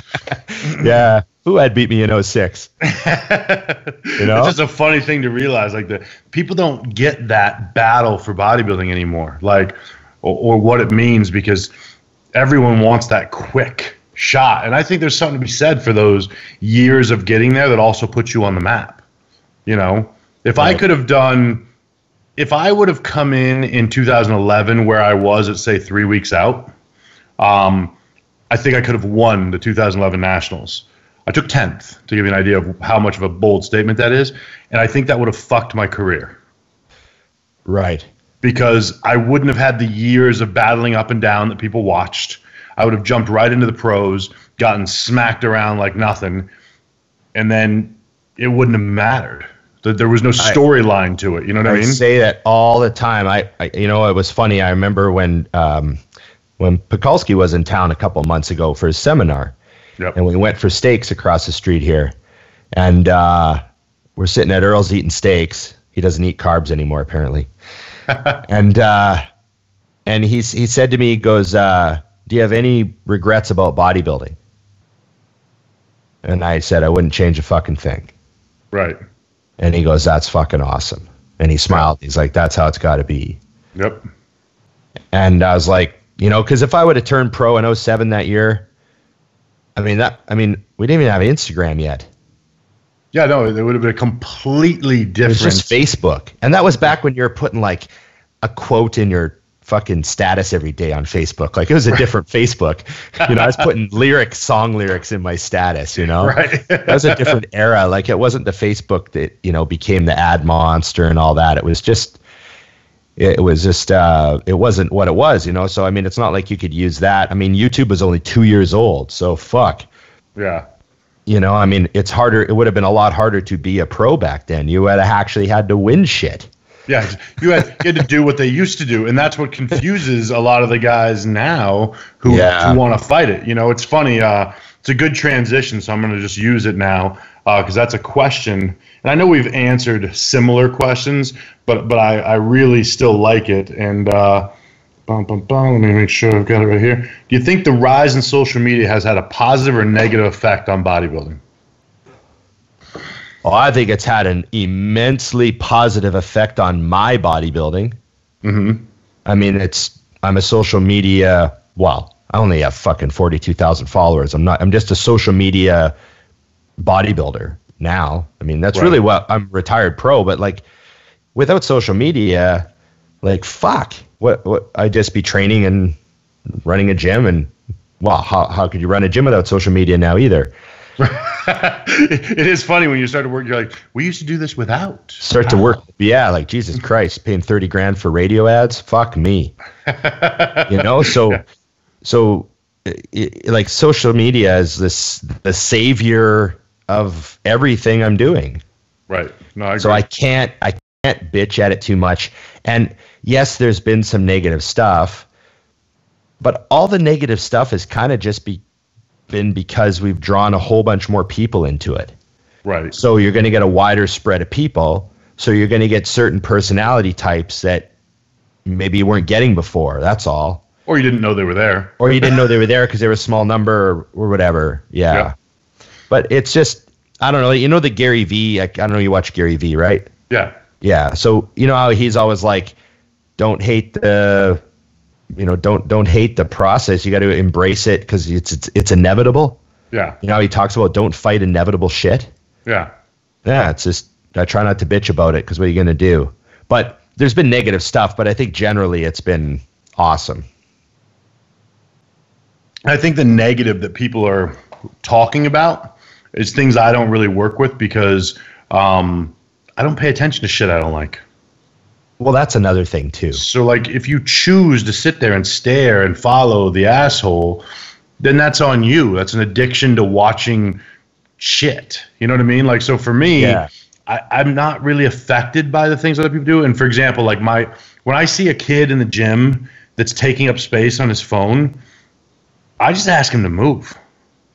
Yeah. Who had beat me in 06?
It's just a funny thing to realize. Like the people don't get that battle for bodybuilding anymore, like, or what it means, because everyone wants that quick shot. And I think there's something to be said for those years of getting there that also puts you on the map. If I could have done, if I would have come in 2011 where I was at say 3 weeks out, I think I could have won the 2011 Nationals. I took 10th, to give you an idea of how much of a bold statement that is. And I think that would have fucked my career.
Right.
Because I wouldn't have had the years of battling up and down that people watched. I would have jumped right into the pros, gotten smacked around like nothing, and then it wouldn't have mattered. There was no storyline to it. You know what I mean?
I say that all the time. It was funny. I remember when Pekulski was in town a couple of months ago for his seminar.
Yep.
And we went for steaks across the street here. And we're sitting at Earl's eating steaks. He doesn't eat carbs anymore, apparently. And he said to me, he goes, do you have any regrets about bodybuilding? And I said, I wouldn't change a fucking thing.
Right.
And he goes, that's fucking awesome. And he smiled. He's like, that's how it's got to be.
Yep.
And I was like, because if I would have turned pro in 07 that year, we didn't even have Instagram yet.
Yeah, no, it would have been a completely different.
It was just Facebook. And that was back when you were putting like a quote in your fucking status every day on Facebook. Like it was a different Facebook. I was putting song lyrics in my status,
Right.
That was a different era. Like it wasn't the Facebook that, became the ad monster and all that. It wasn't what it was, So, it's not like you could use that. YouTube was only 2 years old. So fuck.
Yeah.
It's harder. It would have been a lot harder to be a pro back then. You would have actually had to win shit.
Yeah, you had to do what they used to do, and that's what confuses a lot of the guys now who want to fight it. It's funny. It's a good transition, so I'm going to just use it now because that's a question, and I know we've answered similar questions, but I really still like it. And let me make sure I've got it right here. Do you think the rise in social media has had a positive or negative effect on bodybuilding?
Well, I think it's had an immensely positive effect on my bodybuilding.
Mm-hmm.
I mean, I'm a social media, well, I only have fucking 42,000 followers. I'm just a social media bodybuilder now. I mean, that's really what I'm retired pro, but like without social media, like fuck, what I'd just be training and running a gym, and well, how could you run a gym without social media now either?
It is funny when you start to work, you're like, we used to do this without.
Start to work. Yeah. Like Jesus Christ, paying 30 grand for radio ads. Fuck me. So like social media is the savior of everything I'm doing.
Right. No, I agree.
So I can't bitch at it too much. And yes, there's been some negative stuff, but all the negative stuff has kind of just been because we've drawn a whole bunch more people into it.
Right.
So you're going to get a wider spread of people. So you're going to get certain personality types that maybe you weren't getting before. That's all.
Or you didn't know they were there.
Or you didn't know they were there because they were a small number or whatever. Yeah. But it's just, I don't know. The Gary V, I don't know, you watch Gary V, right?
Yeah.
Yeah. So you know how he's always like, don't hate the process. You got to embrace it because it's inevitable.
Yeah.
You know how he talks about don't fight inevitable shit.
Yeah.
Yeah. It's just, I try not to bitch about it because what are you going to do? But there's been negative stuff, but I think generally it's been awesome.
I think the negative that people are talking about is things I don't really work with because I don't pay attention to shit I don't like.
Well, that's another thing too.
So like if you choose to sit there and stare and follow the asshole, then that's on you. That's an addiction to watching shit. You know what I mean? Like, so for me, I'm not really affected by the things other people do. And for example, like when I see a kid in the gym that's taking up space on his phone, I just ask him to move.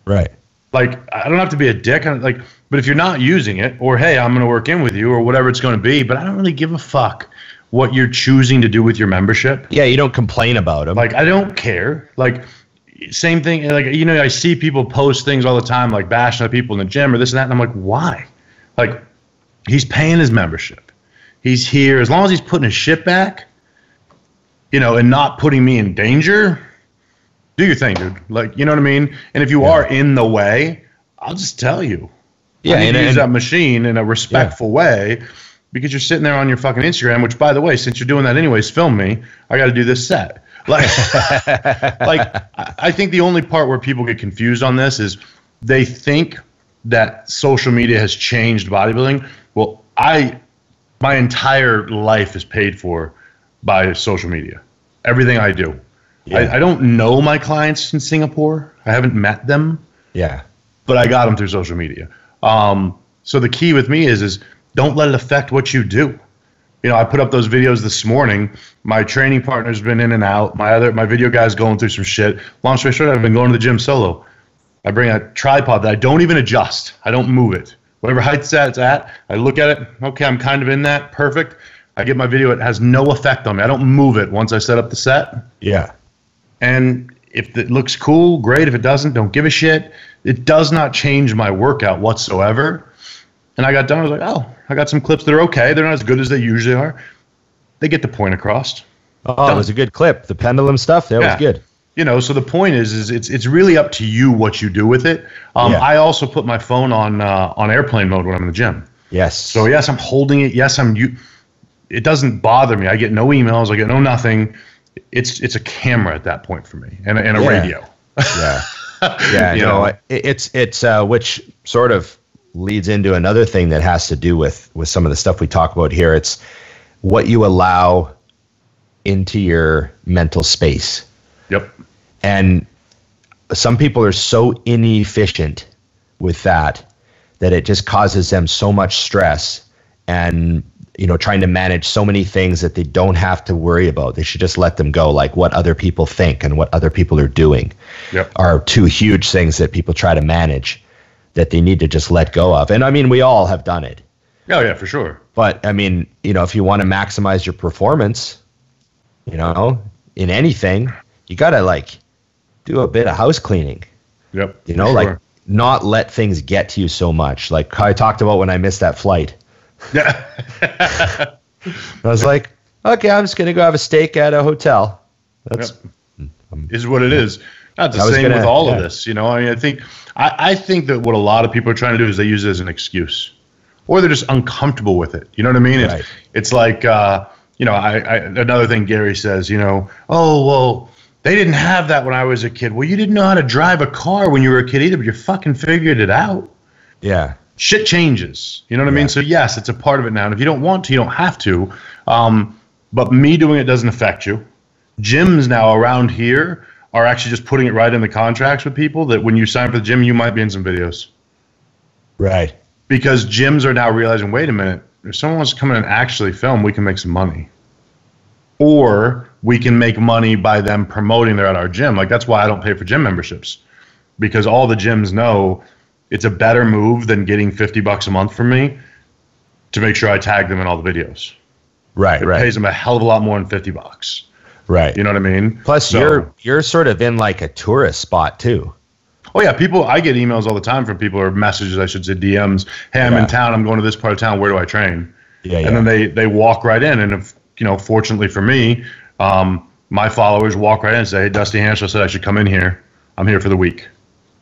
Right.
Like, I don't have to be a dick. But if you're not using it, or hey, I'm going to work in with you, or whatever it's going to be, but I don't really give a fuck what you're choosing to do with your membership.
Yeah, you don't complain about them.
Like, I don't care. Like, same thing. Like, I see people post things all the time, like bashing at people in the gym or this and that, and I'm like, why? Like, he's paying his membership. He's here. As long as he's putting his shit back, and not putting me in danger, do your thing, dude. Like, you know what I mean? And if you are in the way, I'll just tell you.
Yeah,
I need to use that machine in a respectful way because you're sitting there on your fucking Instagram, which, by the way, since you're doing that anyways, film me. I got to do this set. Like, I think the only part where people get confused on this is they think that social media has changed bodybuilding. Well, my entire life is paid for by social media. Everything I do. Yeah. I don't know my clients in Singapore. I haven't met them.
Yeah.
But I got them through social media. So the key with me is don't let it affect what you do. I put up those videos this morning. My training partner's been in and out. My video guy's going through some shit. Long story short, I've been going to the gym solo. I bring a tripod that I don't even adjust. I don't move it. Whatever height it's at, I look at it. Okay, I'm kind of in that. Perfect. I get my video. It has no effect on me. I don't move it once I set up the set.
Yeah.
And if it looks cool, great. If it doesn't, don't give a shit. It does not change my workout whatsoever. And I got done. I was like, oh, I got some clips that are okay. They're not as good as they usually are. They get the point across.
Oh, it was a good clip. The pendulum stuff, that was good.
So the point is it's really up to you what you do with it. I also put my phone on airplane mode when I'm in the gym.
Yes.
So yes, I'm holding it. Yes, it doesn't bother me. I get no emails. I get no nothing. It's a camera at that point for me and a radio.
Yeah. Yeah. It's which sort of leads into another thing that has to do with some of the stuff we talk about here. It's what you allow into your mental space.
Yep.
And some people are so inefficient with that it just causes them so much stress, and trying to manage so many things that they don't have to worry about. They should just let them go. Like what other people think and what other people are doing are two huge things that people try to manage that they need to just let go of. And I mean, we all have done it.
Oh yeah, for sure.
But I mean, if you want to maximize your performance, in anything, you got to like do a bit of house cleaning.
Yep.
Like not let things get to you so much. Like how I talked about when I missed that flight.
Yeah.
I was like, okay, I'm just going to go have a steak at a hotel. That's
is what it is. Not the same with all of this. I mean, I think that what a lot of people are trying to do is they use it as an excuse, or they're just uncomfortable with it. You know what I mean?
Right.
It's like, another thing Gary says, oh, well, they didn't have that when I was a kid. Well, you didn't know how to drive a car when you were a kid either, but you fucking figured it out.
Yeah.
Shit changes. You know what I mean? So yes, it's a part of it now. And if you don't want to, you don't have to. But me doing it doesn't affect you. Gyms now around here are actually just putting it right in the contracts with people that when you sign for the gym, you might be in some videos.
Right.
Because gyms are now realizing, wait a minute, if someone wants to come in and actually film, we can make some money. Or we can make money by them promoting they're at our gym. Like that's why I don't pay for gym memberships. Because all the gyms know it's a better move than getting $50 a month from me to make sure I tag them in all the videos.
Right,
it pays them a hell of a lot more than $50.
Right.
You know what I mean?
Plus, you're sort of in like a tourist spot too.
Oh yeah, I get emails all the time from people, or messages, I should say, DMs. Hey, I'm in town. I'm going to this part of town. Where do I train? Yeah. And then they walk right in, and if fortunately for me, my followers walk right in and say, "Hey, Dusty Hanshaw said I should come in here. I'm here for the week."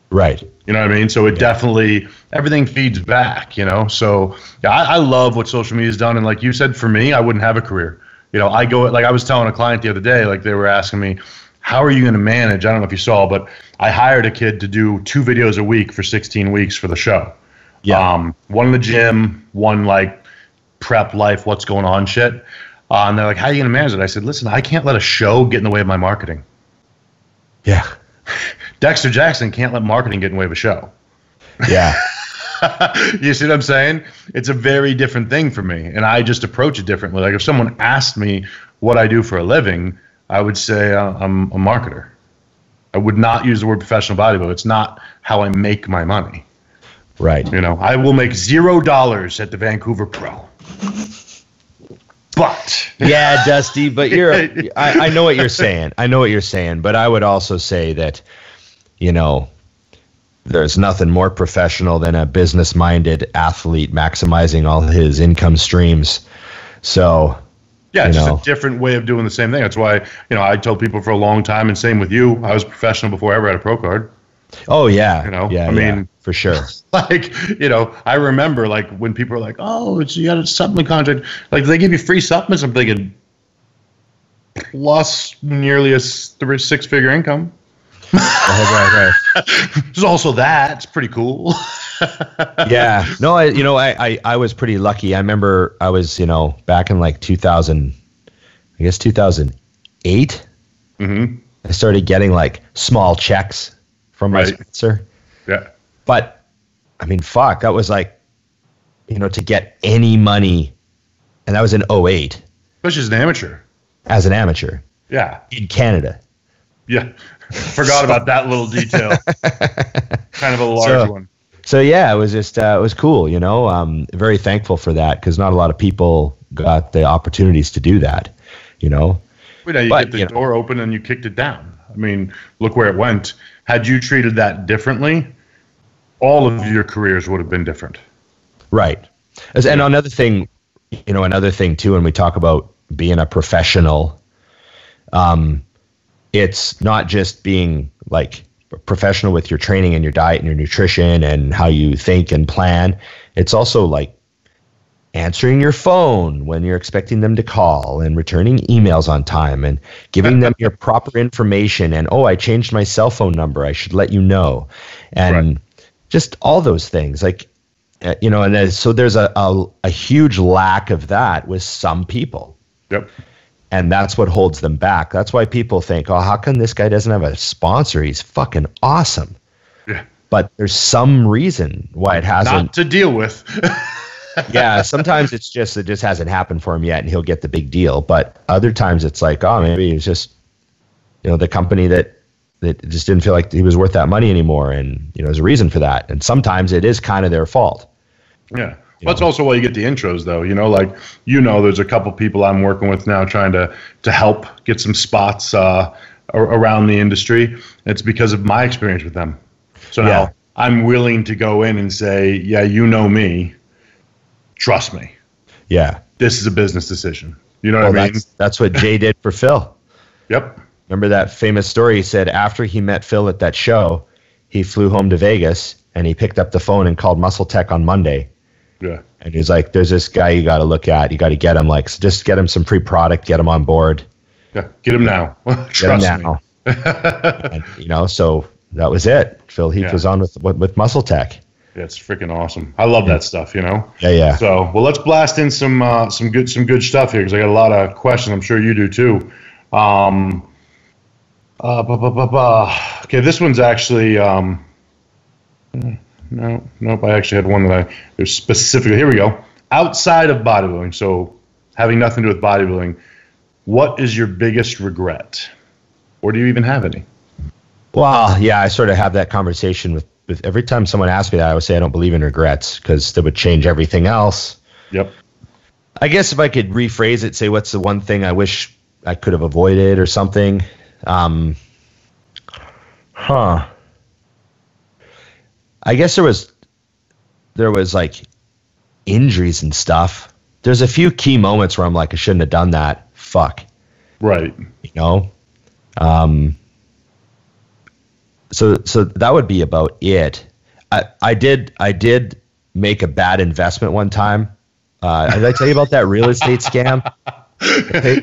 Right.
You know what I mean? So it definitely, everything feeds back. So yeah, I love what social media has done, and like you said, for me, I wouldn't have a career. I go, like I was telling a client the other day, like they were asking me, how are you going to manage? I don't know if you saw, but I hired a kid to do 2 videos a week for 16 weeks for the show. Yeah. One in the gym, one like prep life, what's going on shit. And they're like, how are you going to manage it? I said, listen, I can't let a show get in the way of my marketing.
Yeah.
Dexter Jackson can't let marketing get in the way of a show.
Yeah.
You see what I'm saying? It's a very different thing for me, and I just approach it differently. Like if someone asked me what I do for a living, I would say I'm a marketer. I would not use the word professional bodybuilder. It's not how I make my money.
Right.
I will make $0 at the Vancouver Pro. But
yeah, Dusty, but I know what you're saying. But I would also say that, there's nothing more professional than a business-minded athlete maximizing all his income streams. So,
yeah, it's just a different way of doing the same thing. That's why, I told people for a long time, and same with you, I was professional before I ever had a pro card.
Oh, yeah.
I mean,
for sure.
Like, I remember like when people are like, oh, you got a supplement contract. Like, they give you free supplements. I'm thinking, plus nearly a 6-figure income.
Right.
There's also that. It's pretty cool.
Yeah. No, I was pretty lucky. I remember I was, back in like 2008.
Mm-hmm.
I started getting like small checks from my sponsor.
Yeah.
But I mean, fuck, that was like, to get any money. And that was in 2008.
Especially as an amateur.
As an amateur.
Yeah.
In Canada.
Yeah. Forgot about that little detail. Kind of a large one.
So yeah, it was just it was cool, very thankful for that because not a lot of people got the opportunities to do that,
Wait, now you get the door open and you kicked it down. I mean, look where it went. Had you treated that differently, all of your careers would have been different.
Right. And another thing too, when we talk about being a professional, it's not just being like professional with your training and your diet and your nutrition and how you think and plan. It's also like answering your phone when you're expecting them to call and returning emails on time and giving them your proper information. And, I changed my cell phone number. I should let you know. And just all those things like, so there's a huge lack of that with some people.
Yep.
And that's what holds them back. That's why people think, how come this guy doesn't have a sponsor? He's fucking awesome.
Yeah.
But there's some reason why it hasn't.
Not to deal with.
Yeah, sometimes it just hasn't happened for him yet, and he'll get the big deal. But other times it's like, oh, maybe it's just, the company that just didn't feel like he was worth that money anymore, and there's a reason for that. And sometimes it is kind of their fault.
Yeah, that's also why you get the intros, though. There's a couple people I'm working with now trying to help get some spots around the industry. It's because of my experience with them. So now I'm willing to go in and say, yeah, me. Trust me.
Yeah.
This is a business decision. You know what I mean?
That's what Jay did for Phil.
Yep.
Remember that famous story? He said after he met Phil at that show, he flew home to Vegas and he picked up the phone and called Muscle Tech on Monday.
Yeah.
And he's like, there's this guy you got to look at. You got to get him, just get him some free product, get him on board.
Yeah. Get him now.
Trust me. And, so that was it. Phil Heath was on with Muscle Tech.
Yeah, it's freaking awesome. I love that stuff,
Yeah.
So, well, let's blast in some good stuff here, because I got a lot of questions. I'm sure you do too. Okay, this one's actually nope. I actually had one that there's specifically. Here we go. Outside of bodybuilding, so having nothing to do with bodybuilding, what is your biggest regret, or do you even have any?
Well, yeah, I sort of have that conversation with every time someone asks me that. I would say I don't believe in regrets because that would change everything else.
Yep.
I guess if I could rephrase it, say what's the one thing I wish I could have avoided or something. I guess there was like injuries and stuff. There's a few key moments where I'm like, I shouldn't have done that. Fuck.
Right.
So that would be about it. I did make a bad investment one time. Did I tell you about that real estate scam?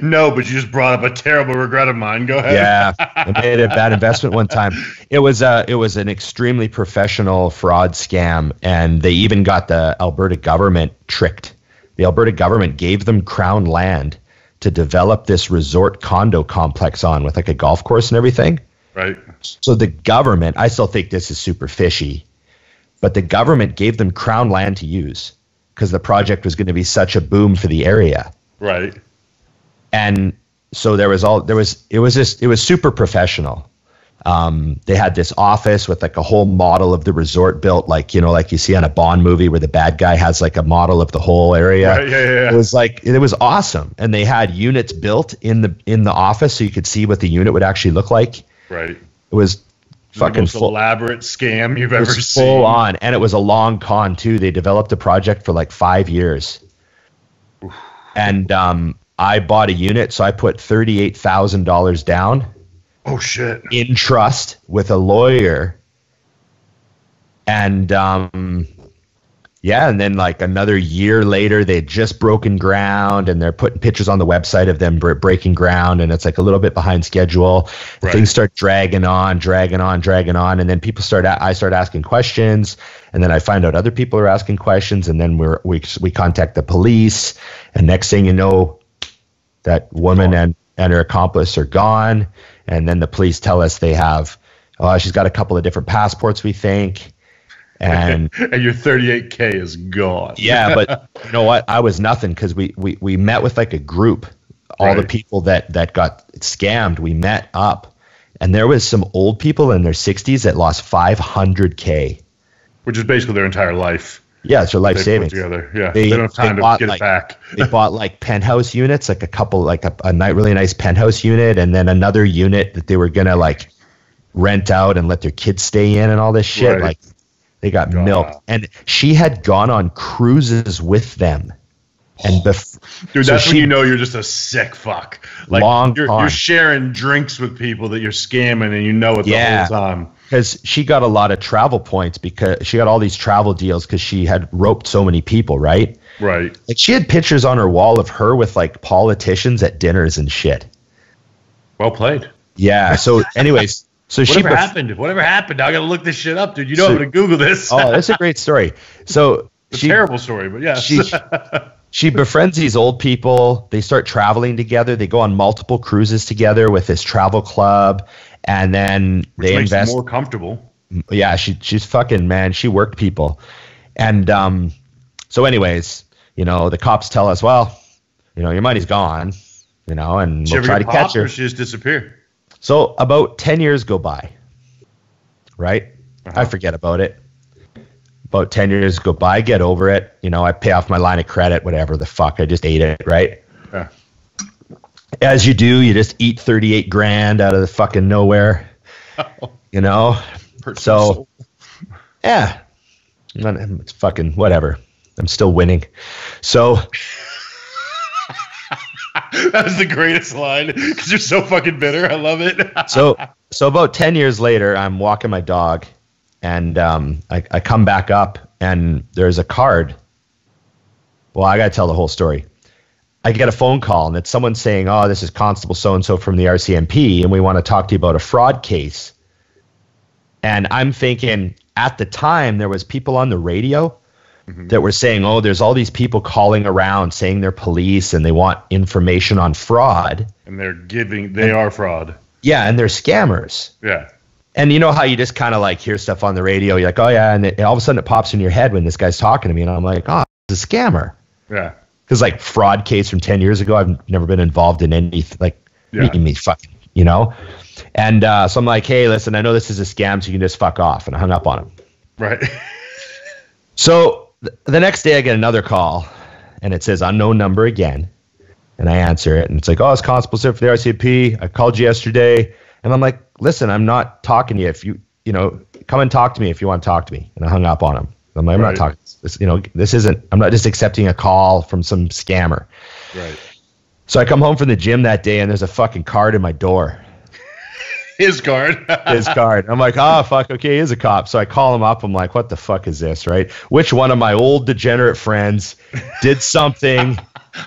No, but you just brought up a terrible regret of mine. Go ahead.
Yeah, I made a bad investment one time. It was an extremely professional fraud scam, and they even got the Alberta government tricked. The Alberta government gave them Crown land to develop this resort condo complex on with like a golf course and everything.
Right.
So the government, I still think this is super fishy, but the government gave them Crown land to use because the project was going to be such a boom for the area.
Right.
And so it was super professional. They had this office with like a whole model of the resort built, like you see on a Bond movie where the bad guy has like a model of the whole area.
Right, yeah.
It was awesome. And they had units built in the office so you could see what the unit would actually look like.
Right.
It was fucking
the most elaborate scam you've ever seen.
Full on. And it was a long con too. They developed a project for like 5 years. Oof. And I bought a unit, so I put $38,000 down.
Oh shit!
In trust with a lawyer, and and then like another year later, they'd just broken ground, and they're putting pictures on the website of them breaking ground, and it's like a little bit behind schedule. Right. Things start dragging on, and then I start asking questions, and then I find out other people are asking questions, and then we contact the police, and next thing you know, that woman and her accomplice are gone. And then the police tell us they have, she's got a couple of different passports, we think. And
your $38K is gone.
Yeah, but you know what? I was nothing because we met with like a group, all the people that got scammed. We met up, and there was some old people in their 60s that lost $500K. Which
is basically their entire life.
Yeah, it's their life savings.
Together. Yeah, they don't have time to get it back.
They bought like penthouse units, like a couple, like a really nice penthouse unit, and then another unit that they were gonna like rent out and let their kids stay in, and all this shit. Right. Like they got milked, and she had gone on cruises with them. And
dude, that's when you know you're just a sick fuck. Like you're sharing drinks with people that you're scamming, and you know it the whole time.
Because she got a lot of travel points because she got all these travel deals because she had roped so many people, right?
Right.
Like she had pictures on her wall of her with like politicians at dinners and shit.
Well played.
Yeah. So, anyways,
whatever happened? Whatever happened? Now I got to look this shit up, dude. You know I'm gonna Google this.
Oh, that's a great story. So
it's a terrible story, but yes.
She befriends these old people. They start traveling together. They go on multiple cruises together with this travel club. And then they invest
more comfortable.
Yeah, she's fucking, man. She worked people, and So anyways, the cops tell us, well, your money's gone, and we'll try to catch her.
Or she just disappear?
So about 10 years go by, right? I forget about it. About 10 years go by, get over it. I pay off my line of credit, whatever the fuck. I just ate it, right?
Yeah.
As you do, you just eat 38 grand out of the fucking nowhere, So, yeah, it's fucking whatever. I'm still winning. So
that was the greatest line because you're so fucking bitter. I love it.
so about 10 years later, I'm walking my dog, and I come back up, and there's a card. Well, I got to tell the whole story. I get a phone call, and it's someone saying, oh, this is Constable so-and-so from the RCMP, and we want to talk to you about a fraud case. And I'm thinking, at the time, there was people on the radio that were saying, oh, there's all these people calling around saying they're police and they want information on fraud.
And they are fraud.
Yeah, and they're scammers.
Yeah.
And you know how you just kind of like hear stuff on the radio, you're like, oh yeah, and all of a sudden it pops in your head when this guy's talking to me, and I'm like, oh, it's a scammer.
Yeah.
Because like fraud case from 10 years ago, I've never been involved in any, me fucking, And so I'm like, hey, listen, I know this is a scam, so you can just fuck off. And I hung up on him.
Right.
So the next day I get another call, and it says unknown number again. And I answer it, and it's like, oh, it's Constable Sir for the RCMP. I called you yesterday. And I'm like, listen, I'm not talking to you. If you come and talk to me if you want to talk to me. And I hung up on him. I'm like, I'm not talking. This isn't. I'm not just accepting a call from some scammer.
Right.
So I come home from the gym that day, and there's a fucking card in my door.
His card.
His card. I'm like, oh, fuck, okay, he's a cop. So I call him up. I'm like, what the fuck is this, right? Which one of my old degenerate friends did something,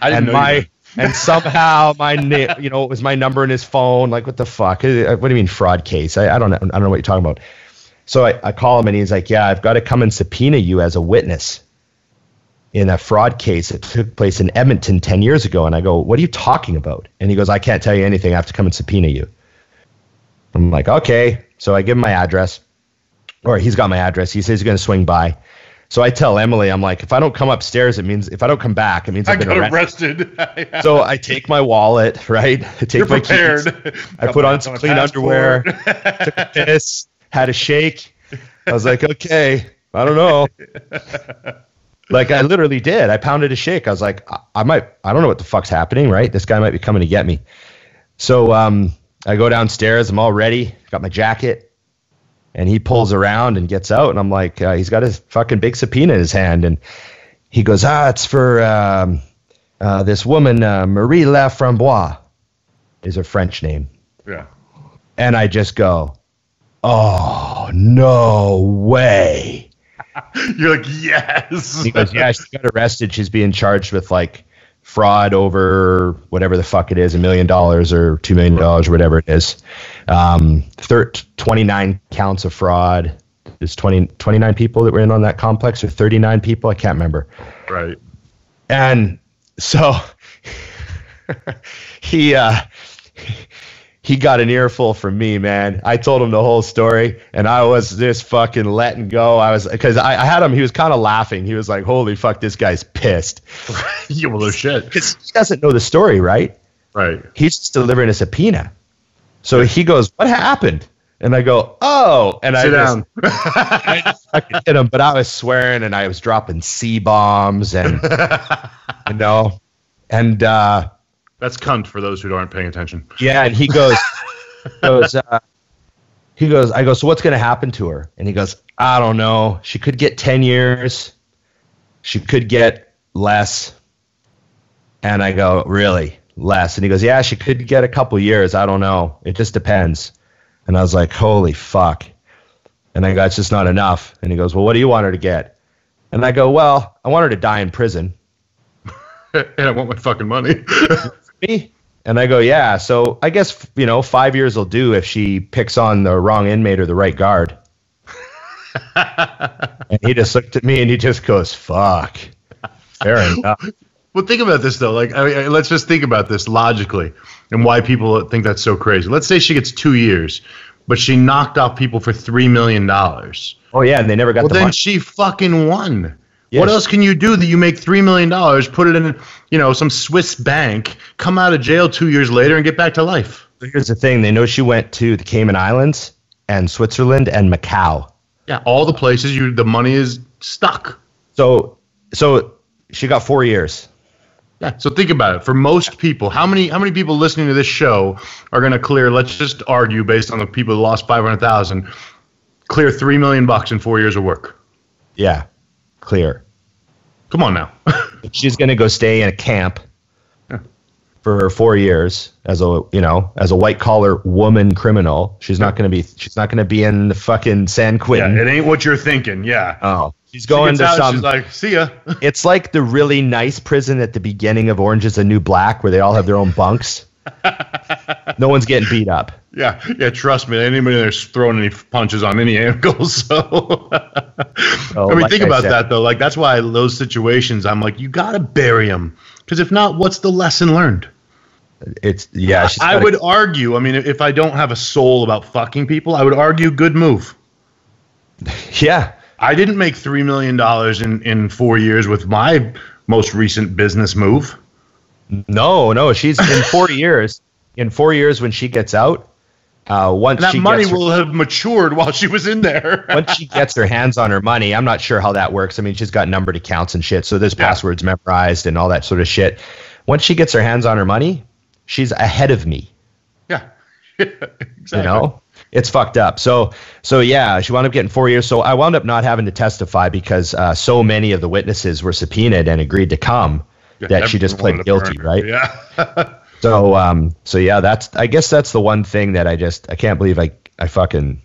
and somehow my name, it was my number in his phone. Like, what the fuck? What do you mean fraud case? I don't know. I don't know what you're talking about. So I call him, and he's like, yeah, I've got to come and subpoena you as a witness in a fraud case that took place in Edmonton 10 years ago. And I go, what are you talking about? And he goes, I can't tell you anything. I have to come and subpoena you. I'm like, okay. So I give him my address, or he's got my address. He says he's going to swing by. So I tell Emily, I'm like, if I don't come upstairs, it means if I don't come back, it means I've been arrested. Yeah. So I take my wallet, right? I take my keys. I put on some clean underwear, took a piss, had a shake. I was like, okay, I don't know. Like I literally did. I pounded a shake. I was like, I don't know what the fuck's happening, right? This guy might be coming to get me. So I go downstairs. I'm all ready. Got my jacket. And he pulls around and gets out. And I'm like, he's got his fucking big subpoena in his hand. And he goes, it's for this woman, Marie Laframboise is her French name.
Yeah.
And I just go, oh, no way.
You're like, yes.
He goes, yeah, she got arrested. She's being charged with like fraud over whatever the fuck it is, $1 million or $2 million or whatever it is. 29 counts of fraud. There's 29 people that were in on that complex, or 39 people. I can't remember.
Right.
And so he got an earful from me, man. I told him the whole story, and I was just fucking letting go. Because I had him, he was kind of laughing. He was like, holy fuck, this guy's pissed.
Yeah, well, no shit.
Because he doesn't know the story, right?
Right.
He's just delivering a subpoena. So he goes, what happened? And I go, oh. And
Sit down.
I just fucking hit him, but I was swearing, and I was dropping C-bombs, and, and
that's cunt for those who aren't paying attention.
Yeah, and he goes, I go, so what's going to happen to her? And he goes, I don't know. She could get 10 years. She could get less. And I go, really? Less? And he goes, yeah, she could get a couple years. I don't know. It just depends. And I was like, holy fuck. And I go, it's just not enough. And he goes, well, what do you want her to get? And I go, well, I want her to die in prison.
And I want my fucking money.
Me? And I go, yeah, so I guess, 5 years will do if she picks on the wrong inmate or the right guard. And he just looked at me and he just goes, fuck. Fair enough.
Well, think about this, though. Like, let's just think about this logically and why people think that's so crazy. Let's say she gets 2 years, but she knocked off people for $3 million.
Oh, yeah, and they never got the money.
Well, then she fucking won. What else can you do that you make $3 million, put it in, some Swiss bank, come out of jail 2 years later and get back to life?
Here's the thing. They know she went to the Cayman Islands and Switzerland and Macau.
Yeah, all the places the money is stuck.
So she got 4 years.
Yeah. So think about it. For most people, how many people listening to this show are going to clear? Let's just argue based on the people that lost 500,000, clear $3 million in 4 years of work.
Yeah, clear.
Come on now.
She's going to go stay in a camp for 4 years as a white collar woman criminal. She's not going to be in the fucking San Quentin.
Yeah, it ain't what you're thinking. Yeah.
Oh. She's going to some.
She's like, see ya.
It's like the really nice prison at the beginning of Orange is the New Black, where they all have their own bunks. No one's getting beat up.
Yeah. Trust me, anybody there's throwing any punches on any ankle. So, think about that though. Like that's why those situations, I'm like, you gotta bury them, because if not, what's the lesson learned? I would argue. I mean, if I don't have a soul about fucking people, I would argue good move.
Yeah.
I didn't make $3 million in 4 years with my most recent business move.
No, she's in 4 years. In 4 years, when she gets out,
money will have matured while she was in there.
Once she gets her hands on her money, I'm not sure how that works. I mean, she's got numbered accounts and shit, so there's passwords memorized and all that sort of shit. Once she gets her hands on her money, she's ahead of me.
Yeah, exactly.
It's fucked up. So yeah, she wound up getting 4 years. So I wound up not having to testify because so many of the witnesses were subpoenaed and agreed to come that she just pled guilty, right?
Yeah.
So yeah, I guess that's the one thing that I can't believe I fucking,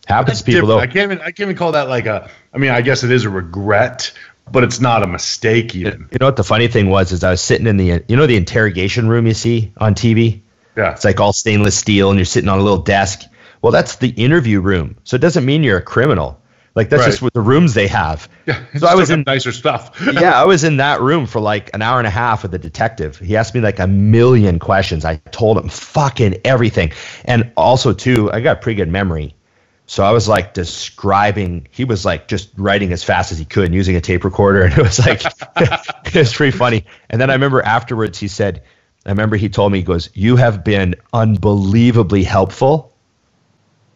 happens to people though.
I can't even call that I guess it is a regret, but it's not a mistake even.
You know what the funny thing was I was sitting in the interrogation room you see on TV?
Yeah.
It's like all stainless steel and you're sitting on a little desk. Well, that's the interview room. So it doesn't mean you're a criminal. Like that's just what the rooms they have.
Yeah,
so I was in
nicer stuff.
Yeah, I was in that room for like an hour and a half with the detective. He asked me like a million questions. I told him fucking everything. And also too, I got a pretty good memory. So I was like describing, he was like just writing as fast as he could and using a tape recorder. And it was like, it was pretty funny. And then I remember afterwards he told me, he goes, "You have been unbelievably helpful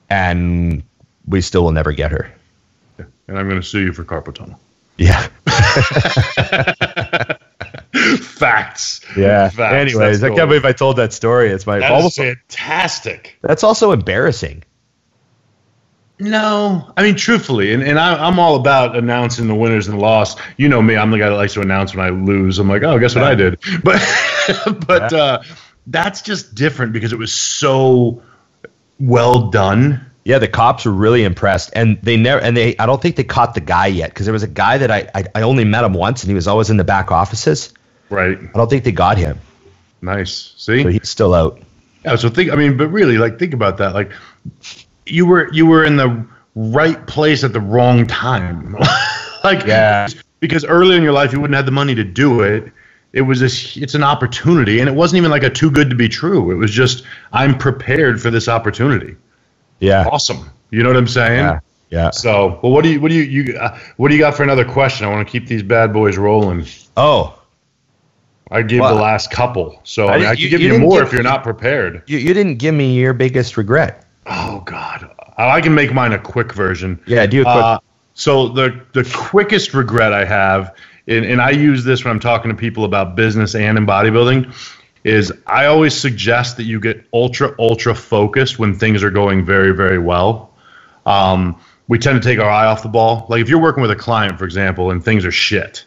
and we still will never get her.
And I'm going to sue you for carpal tunnel."
Yeah.
Facts.
Yeah.
Facts.
Anyways, I can't believe I told that story. It's
almost fantastic.
That's also embarrassing.
No, I mean truthfully, and I'm all about announcing the winners and the loss. You know me, I'm the guy that likes to announce when I lose. I'm like, oh, guess what I did? But that's just different because it was so well done.
Yeah, the cops were really impressed, and I don't think they caught the guy yet because there was a guy that I only met him once, and he was always in the back offices.
Right.
I don't think they got him.
Nice. See,
so he's still out.
Yeah. So think about that. Like, you were in the right place at the wrong time. Because early in your life you wouldn't have the money to do it. It's an opportunity, and it wasn't even like a too good to be true. It was just, I'm prepared for this opportunity.
Yeah.
Awesome. You know what I'm saying?
Yeah.
So, well, what do you got for another question? I want to keep these bad boys rolling.
Oh.
I gave the last couple, so I can give you more if you're not prepared.
You didn't give me your biggest regret.
Oh God, I can make mine a quick version.
Yeah, do a quick.
So the quickest regret I have, and I use this when I'm talking to people about business and in bodybuilding, is I always suggest that you get ultra focused when things are going very, very well. We tend to take our eye off the ball. Like if you're working with a client, for example, and things are shit,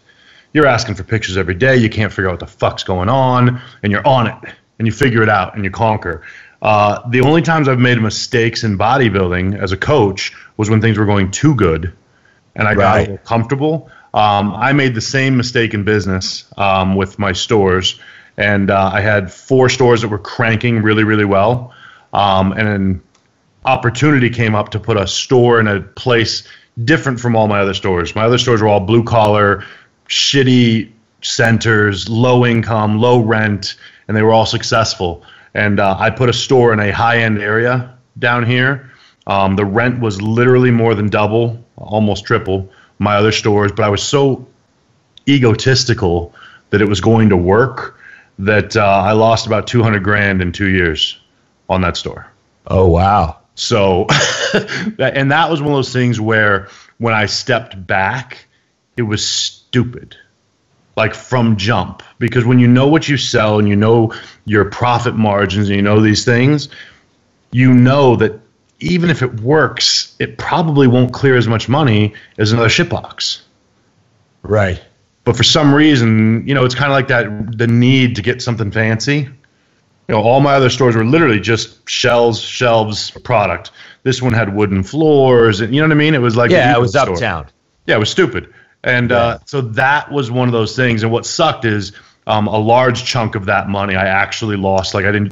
you're asking for pictures every day. You can't figure out what the fuck's going on, and you're on it, and you figure it out, and you conquer. The only times I've made mistakes in bodybuilding as a coach was when things were going too good, and I got a little comfortable. I made the same mistake in business with my stores, and I had 4 stores that were cranking really, really well, and an opportunity came up to put a store in a place different from all my other stores. My other stores were all blue-collar, shitty centers, low income, low rent, and they were all successful. And I put a store in a high-end area down here. The rent was literally more than double, almost triple my other stores, but I was so egotistical that it was going to work that I lost about 200 grand in 2 years on that store.
Oh, wow.
So, and that was one of those things where when I stepped back, it was stupid, like from jump, because when you know what you sell and you know your profit margins and you know these things, you know that even if it works, it probably won't clear as much money as another shitbox.
Right.
But for some reason, you know, it's kind of like that, the need to get something fancy. You know, all my other stores were literally just shelves, product. This one had wooden floors, and you know what I mean? It was like
it was uptown.
Yeah, it was stupid. And so that was one of those things. And what sucked is a large chunk of that money I actually lost. Like a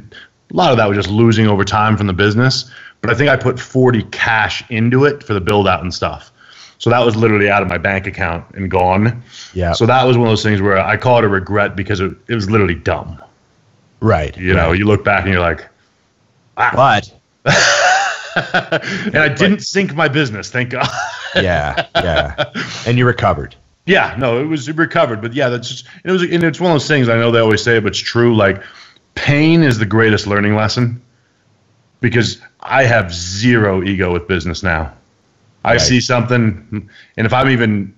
lot of that was just losing over time from the business. But I think I put 40 cash into it for the build out and stuff. So that was literally out of my bank account and gone. Yeah. So that was one of those things where I call it a regret because it was literally dumb.
Right.
You know, you look back and you're like,
what?
And I didn't sink my business, thank God.
Yeah. And you recovered.
Yeah, no, it recovered. But yeah, that's just, it's one of those things, I know they always say it, but it's true. Like, pain is the greatest learning lesson because I have zero ego with business now. I see something, and if I'm even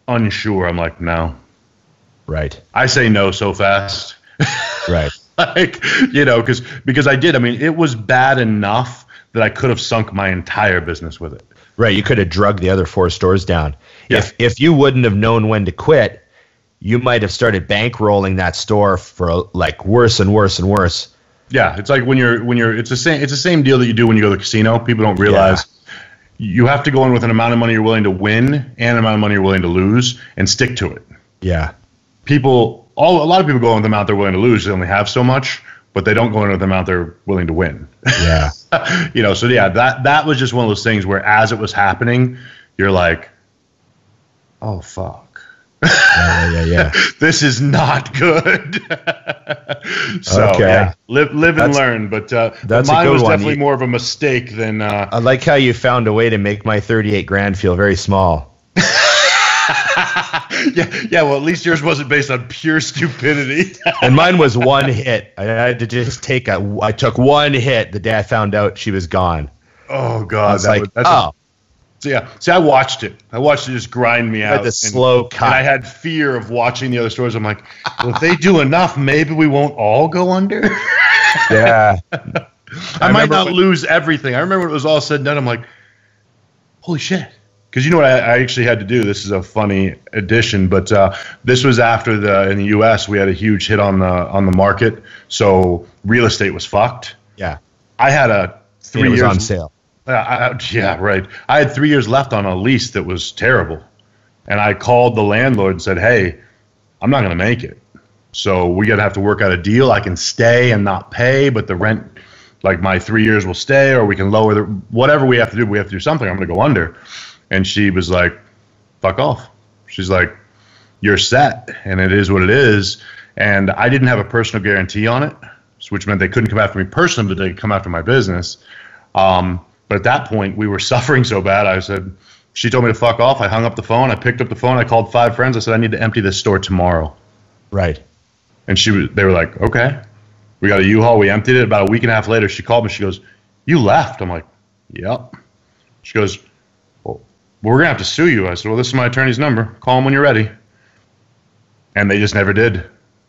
unsure, I'm like, no.
Right.
I say no so fast.
Right.
Like, you know, because I did. I mean, it was bad enough that I could have sunk my entire business with it.
Right. You could have drugged the other 4 stores down.
Yeah.
If you wouldn't have known when to quit, you might have started bankrolling that store for like worse and worse and worse.
Yeah. It's like when you're it's the same deal that you do when you go to the casino. People don't realize you have to go in with an amount of money you're willing to win and an amount of money you're willing to lose and stick to it.
Yeah.
A lot of people go in with the amount they're willing to lose. They only have so much, but they don't go in with the amount they're willing to win.
Yeah.
You know, so yeah, that was just one of those things where as it was happening, you're like, oh, fuck.
Yeah.
This is not good. So yeah, live and learn. But mine was definitely more of a mistake than.
I like how you found a way to make my 38 grand feel very small.
Yeah. Well, at least yours wasn't based on pure stupidity.
And mine was one hit. I had to just I took one hit the day I found out she was gone.
Oh God, So yeah, see, I watched it just grind me out.
The slow cut.
And I had fear of watching the other stores. I'm like, well, if they do enough, maybe we won't all go under.
Yeah.
I might not lose everything. I remember when it was all said and done. I'm like, holy shit. Because you know what I actually had to do? This is a funny addition, but this was after in the U.S. we had a huge hit on the market, so real estate was fucked.
Yeah.
I had a 3 years
on sale.
Yeah, right. I had 3 years left on a lease that was terrible. And I called the landlord and said, hey, I'm not going to make it. So we got to have to work out a deal. I can stay and not pay, but the rent, like my 3 years will stay, or we can lower whatever we have to do. We have to do something. I'm going to go under. And she was like, fuck off. She's like, you're set. And it is what it is. And I didn't have a personal guarantee on it, which meant they couldn't come after me personally, but they could come after my business. But at that point, we were suffering so bad. She told me to fuck off. I hung up the phone. I picked up the phone. I called 5 friends. I said, I need to empty this store tomorrow.
Right.
And they were like, okay. We got a U-Haul. We emptied it. About a week and a half later, she called me. She goes, you left. I'm like, yep. She goes, well, we're going to have to sue you. I said, well, this is my attorney's number. Call him when you're ready. And they just never did.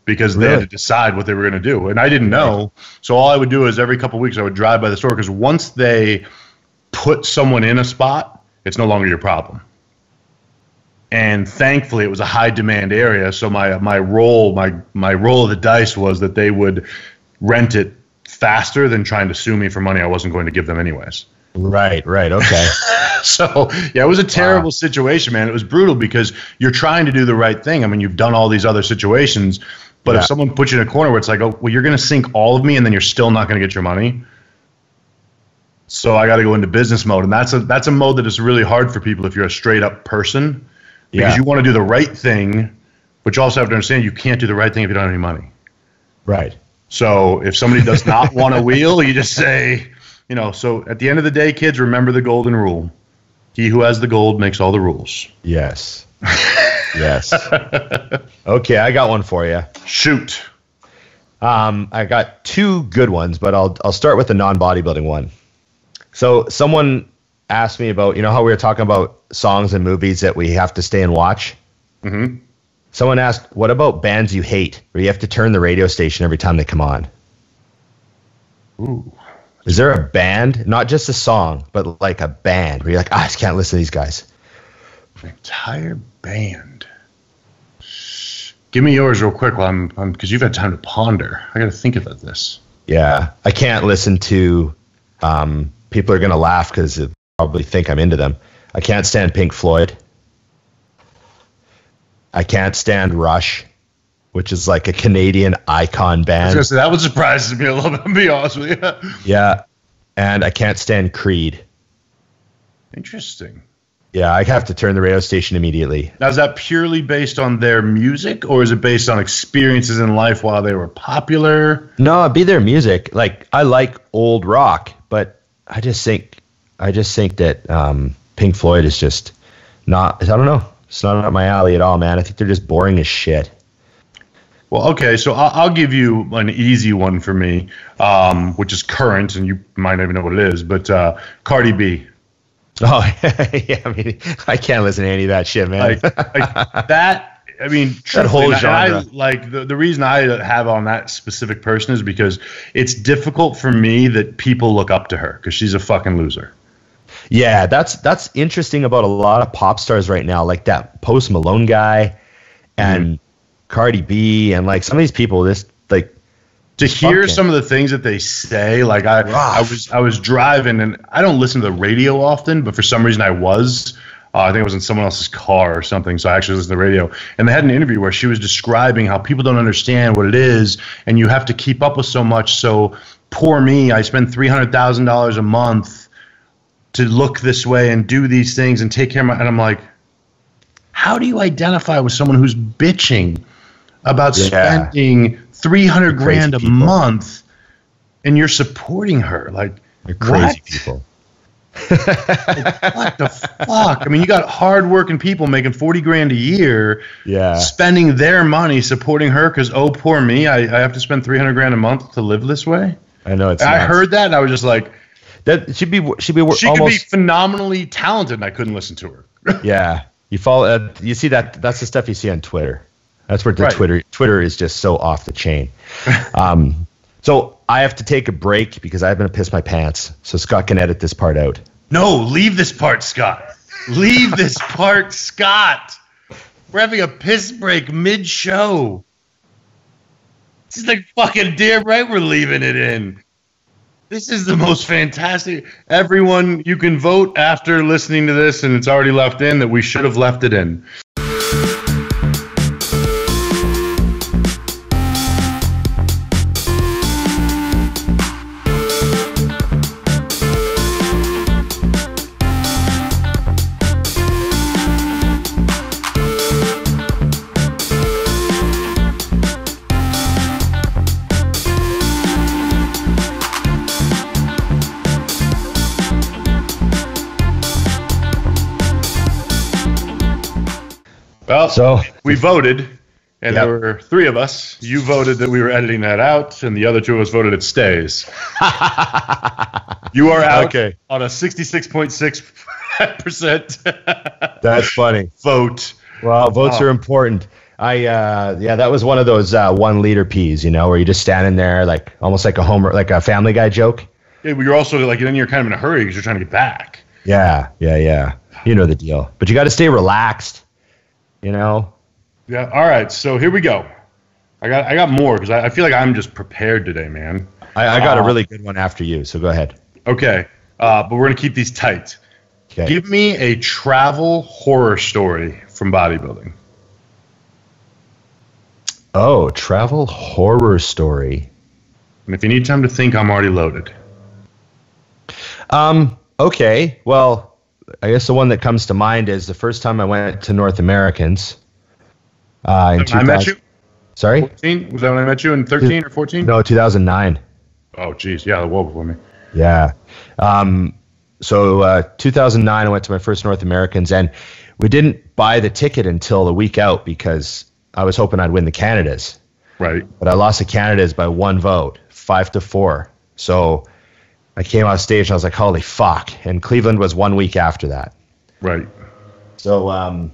Because they had to decide what they were going to do. And I didn't know. So all I would do is every couple of weeks I would drive by the store. Because once they put someone in a spot, it's no longer your problem. And thankfully it was a high demand area. So my roll of the dice was that they would rent it faster than trying to sue me for money I wasn't going to give them anyways.
Right. Okay.
So, yeah, it was a terrible situation, man. It was brutal because you're trying to do the right thing. I mean, you've done all these other situations. But if someone puts you in a corner where it's like, oh, well, you're going to sink all of me and then you're still not going to get your money. So I got to go into business mode. And that's a mode that is really hard for people if you're a straight up person. Because you want to do the right thing, but you also have to understand you can't do the right thing if you don't have any money.
Right.
So if somebody does not want a wheel, you just say, so at the end of the day, kids, remember the golden rule. He who has the gold makes all the rules.
Yes. Yes. Okay, I got one for you.
Shoot.
I got two good ones, but I'll start with the non-bodybuilding one. So someone asked me about, how we were talking about songs and movies that we have to stay and watch.
Mm-hmm.
Someone asked, what about bands you hate, where you have to turn the radio station every time they come on?
Ooh.
Is there a band, not just a song, but like a band where you're like, I just can't listen to these guys?
An entire band. Give me yours real quick while I'm because you've had time to ponder. I got to think about this.
Yeah, I can't listen to. People are gonna laugh because they probably think I'm into them. I can't stand Pink Floyd. I can't stand Rush, which is like a Canadian icon band.
I was gonna say that would surprise me a little bit. To be honest with you.
Yeah, and I can't stand Creed.
Interesting.
Yeah, I have to turn the radio station immediately.
Now, is that purely based on their music, or is it based on experiences in life while they were popular?
No, it'd be their music. Like, I like old rock, but I just think that Pink Floyd is just not. I don't know. It's not up my alley at all, man. I think they're just boring as shit.
Well, okay, so I'll give you an easy one for me, which is current, and you might not even know what it is, but Cardi B.
Oh, yeah, I mean, I can't listen to any of that shit, man.
That, I mean,
that whole genre.
The reason I have on that specific person is because it's difficult for me that people look up to her because she's a fucking loser.
Yeah, that's interesting about a lot of pop stars right now, like that Post Malone guy and Cardi B and like some of these people,
to hear some of the things that they say, like I was driving and I don't listen to the radio often, but for some reason I was. I think it was in someone else's car or something, so I actually listened to the radio. And they had an interview where she was describing how people don't understand what it is, and you have to keep up with so much. So poor me, I spend $300,000 a month to look this way and do these things and take care of my. And I'm like, how do you identify with someone who's bitching about spending $300 grand a month, and you're supporting her? Like,
you're crazy people.
Like, what the fuck? I mean, you got hardworking people making $40 grand a year, spending their money supporting her because, oh, poor me, I have to spend $300 grand a month to live this way.
I know it's.
I heard that and I was just like,
that she
could be phenomenally talented, and I couldn't listen to her.
Yeah, you follow. You see that? That's the stuff you see on Twitter. That's where Twitter is just so off the chain. So I have to take a break because I'm going to piss my pants. So Scott can edit this part out.
No, leave this part, Scott. Leave this part, Scott. We're having a piss break mid-show. This is like fucking damn right we're leaving it in. This is the most fantastic. Everyone, you can vote after listening to this, and it's already left in that we should have left it in. Well, so we voted, and there were three of us. You voted that we were editing that out, and the other two of us voted it stays. You are out on a 66.6%.
That's funny.
Vote.
Well, votes are important. That was one of those 1 liter peas, where you're just standing there, like almost like a Family Guy joke.
Yeah, but you're also like, then you're kind of in a hurry because you're trying to get back.
Yeah. You know the deal. But you got to stay relaxed. Yeah. All
right. So here we go. I got more because I feel like I'm just prepared today, man.
I got a really good one after you. So go ahead.
Okay. But we're gonna keep these tight.
Okay.
Give me a travel horror story from bodybuilding.
Oh, travel horror story.
And if you need time to think, I'm already loaded.
Okay. Well, I guess the one that comes to mind is the first time I went to North Americans. I
met you?
Sorry?
14? Was that when I met you in 13 or 14?
No, 2009.
Oh, geez. Yeah, well before me.
Yeah. 2009, I went to my first North Americans, and we didn't buy the ticket until a week out because I was hoping I'd win the Canadas.
Right.
But I lost the Canadas by 1 vote, 5-4. So I came off stage and I was like, holy fuck. And Cleveland was 1 week after that.
Right.
So I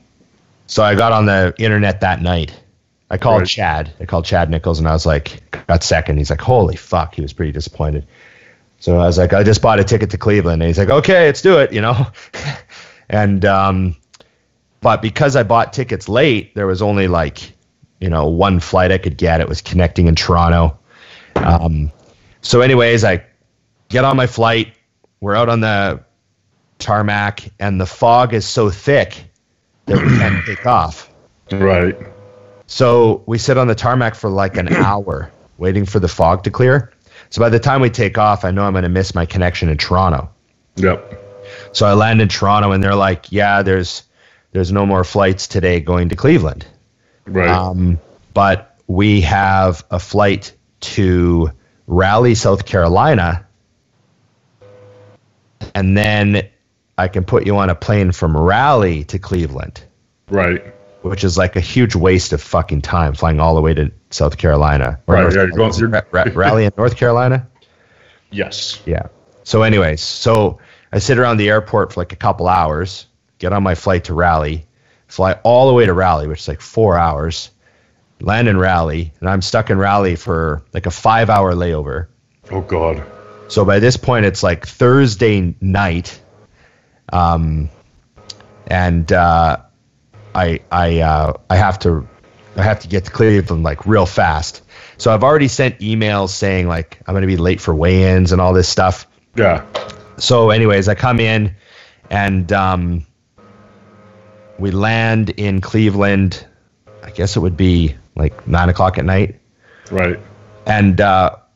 got on the internet that night. I called Chad. I called Chad Nichols, and I was like, got second. He's like, holy fuck. He was pretty disappointed. So I was like, I just bought a ticket to Cleveland. And he's like, okay, let's do it, you know. And but because I bought tickets late, there was only like, you know, one flight I could get. It was connecting in Toronto. So anyways, I get on my flight. We're out on the tarmac, and the fog is so thick that we can't take off.
Right.
So we sit on the tarmac for like an hour waiting for the fog to clear. So by the time we take off, I know I'm going to miss my connection in Toronto.
Yep.
So I land in Toronto, and they're like, yeah, there's no more flights today going to Cleveland.
Right.
But we have a flight to Raleigh, South Carolina, and then I can put you on a plane from Raleigh to Cleveland.
Right.
Which is like a huge waste of fucking time flying all the way to South Carolina. Or
right. Yeah,
Raleigh in North Carolina?
Yes.
Yeah. So anyways, so I sit around the airport for like a couple hours, get on my flight to Raleigh, fly all the way to Raleigh, which is like 4 hours, land in Raleigh, and I'm stuck in Raleigh for like a 5-hour layover.
Oh, God.
So by this point, it's like Thursday night, and I have to get to Cleveland like real fast. So I've already sent emails saying like I'm going to be late for weigh-ins and all this stuff.
Yeah.
So anyways, I come in, and we land in Cleveland. I guess it would be like 9 o'clock at night.
Right.
And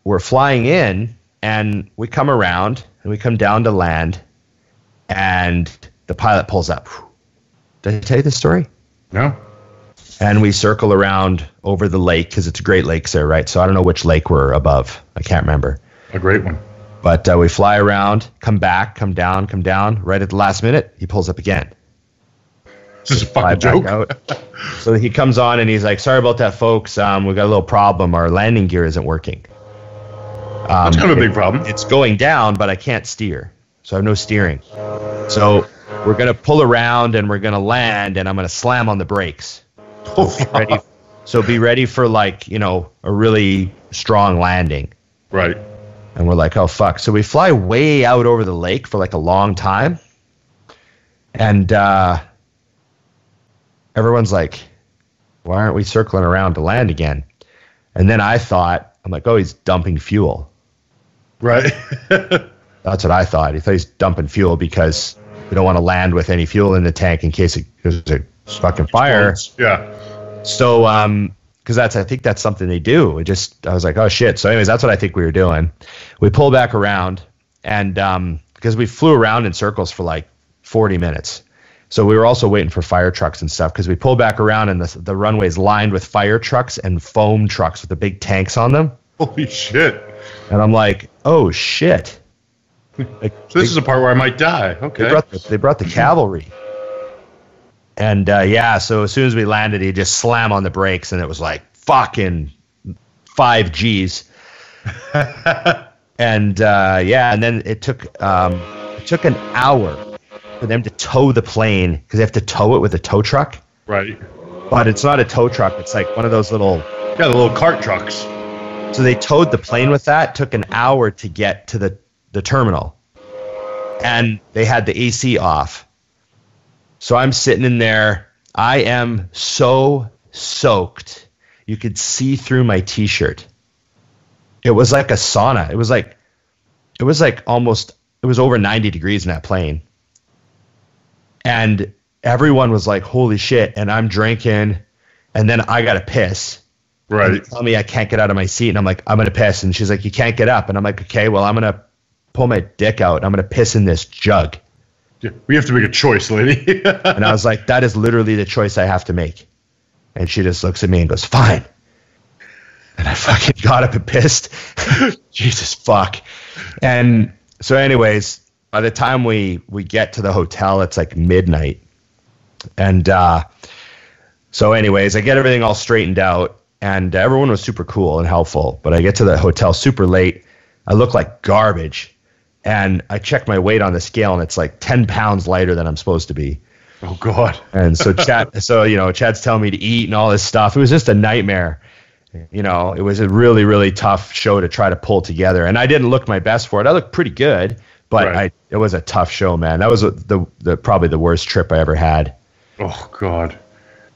we're flying in, and we come around, and we come down to land, and the pilot pulls up. Did I tell you this story?
No.
And we circle around over the lake because it's Great Lakes there, right? So I don't know which lake we're above. I can't remember.
A great one.
But we fly around, come back, come down. Right at the last minute, he pulls up again.
This is a fucking joke.
So he comes on and he's like, sorry about that, folks. We got a little problem. Our landing gear isn't working.
That's kind of a big problem.
It's going down, but I can't steer. So I have no steering. So we're going to pull around and we're going to land, and I'm going to slam on the brakes. So be ready for like, you know, a really strong landing.
Right.
And we're like, oh, fuck. So we fly way out over the lake for like a long time. And everyone's like, why aren't we circling around to land again? And then I thought, I'm like, oh, he's dumping fuel.
Right.
That's what I thought. He thought he's dumping fuel because we don't want to land with any fuel in the tank in case there's a fucking fire.
Yeah.
So, because I think that's something they do. I was like, oh shit. So anyways, that's what I think we were doing. We pull back around, and because we flew around in circles for like 40 minutes. So we were also waiting for fire trucks and stuff, because we pulled back around and the runway's lined with fire trucks and foam trucks with the big tanks on them.
Holy shit.
And I'm like, oh shit. Like,
so this is a part where I might die. Okay.
They brought the cavalry. And so as soon as we landed, he just slammed on the brakes, and it was like fucking 5 Gs. And then it took an hour for them to tow the plane, because they have to tow it with a tow truck.
Right.
But it's not a tow truck. It's like one of those little...
Yeah, the little cart trucks.
So they towed the plane with that. It took an hour to get to the terminal. And they had the AC off. So I'm sitting in there. I am so soaked. You could see through my T-shirt. It was like a sauna. It was over 90 degrees in that plane. And everyone was like, holy shit. And I'm drinking. And then I got to piss.
Right.
And they tell me I can't get out of my seat. And I'm like, I'm going to piss. And she's like, you can't get up. And I'm like, okay, well, I'm going to pull my dick out. I'm going to piss in this jug.
Yeah, we have to make a choice, lady.
And I was like, that is literally the choice I have to make. And she just looks at me and goes, fine. And I fucking got up and pissed. Jesus fuck. And so anyways, by the time we get to the hotel, it's like midnight. And so anyways, I get everything all straightened out, and everyone was super cool and helpful. But I get to the hotel super late. I look like garbage. And I check my weight on the scale, and it's like 10 pounds lighter than I'm supposed to be.
Oh, God.
And so Chad's telling me to eat and all this stuff. It was just a nightmare. You know, it was a really, really tough show to try to pull together. And I didn't look my best for it. I looked pretty good, but it was a tough show, man. That was the probably the worst trip I ever had.
Oh, God.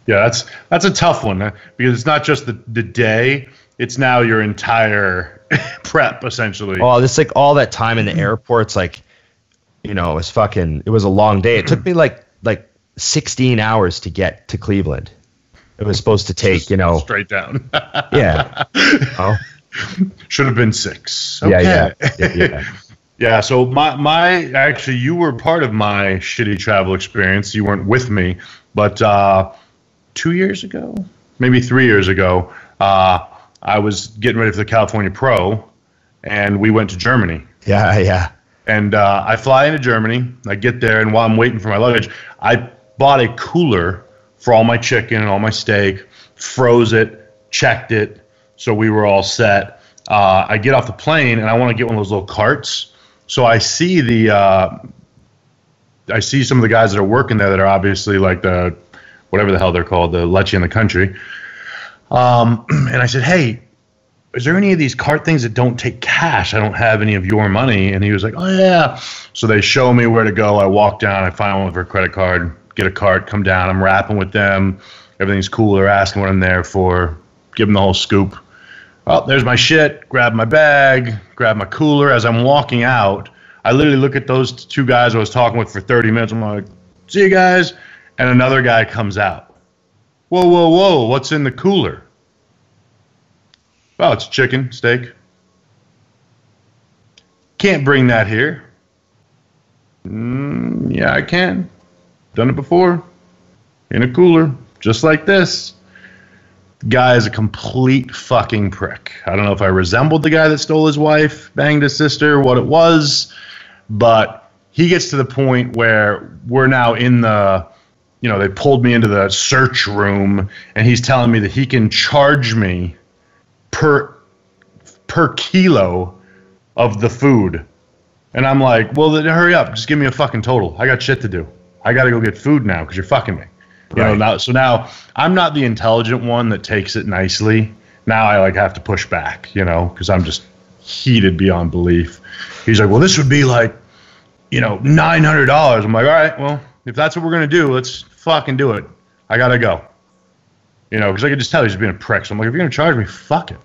Yeah, that's a tough one, because it's not just the day. It's now your entire prep, essentially.
Oh, it's like all that time in the airport's like, you know, it was a long day. It took me like 16 hours to get to Cleveland. It was supposed to take,
straight down.
Yeah. Oh.
Should have been 6. Okay.
Yeah.
Yeah. So actually, you were part of my shitty travel experience. You weren't with me, but 2 years ago, maybe 3 years ago, I was getting ready for the California Pro, and we went to Germany.
Yeah.
And I fly into Germany. I get there, and while I'm waiting for my luggage, I bought a cooler for all my chicken and all my steak, froze it, checked it, so we were all set. I get off the plane, and I want to get one of those little carts. So I see some of the guys that are working there that are obviously like the whatever the hell they're called, the leche in the country. And I said, hey, is there any of these cart things that don't take cash? I don't have any of your money. And he was like, oh, yeah. So they show me where to go. I walk down. I find one with her credit card, get a cart, come down. I'm rapping with them. Everything's cool. They're asking what I'm there for. Give them the whole scoop. Oh, there's my shit. Grab my bag. Grab my cooler. As I'm walking out, I literally look at those 2 guys I was talking with for 30 minutes. I'm like, see you guys. And another guy comes out. Whoa, what's in the cooler? Oh, it's chicken, steak. Can't bring that here. Yeah, I can. Done it before. In a cooler, just like this. The guy is a complete fucking prick. I don't know if I resembled the guy that stole his wife, banged his sister, what it was, but he gets to the point where we're now in the... they pulled me into the search room, and he's telling me that he can charge me per kilo of the food. And I'm like, well, then hurry up. Just give me a fucking total. I got shit to do. I got to go get food now because you're fucking me. Now I'm not the intelligent one that takes it nicely. Now I have to push back, because I'm just heated beyond belief. He's like, well, this would be like, $900. I'm like, all right, well, if that's what we're going to do, let's fucking do it. I got to go. Because I could just tell he's being a prick. So I'm like, if you're going to charge me, fuck it.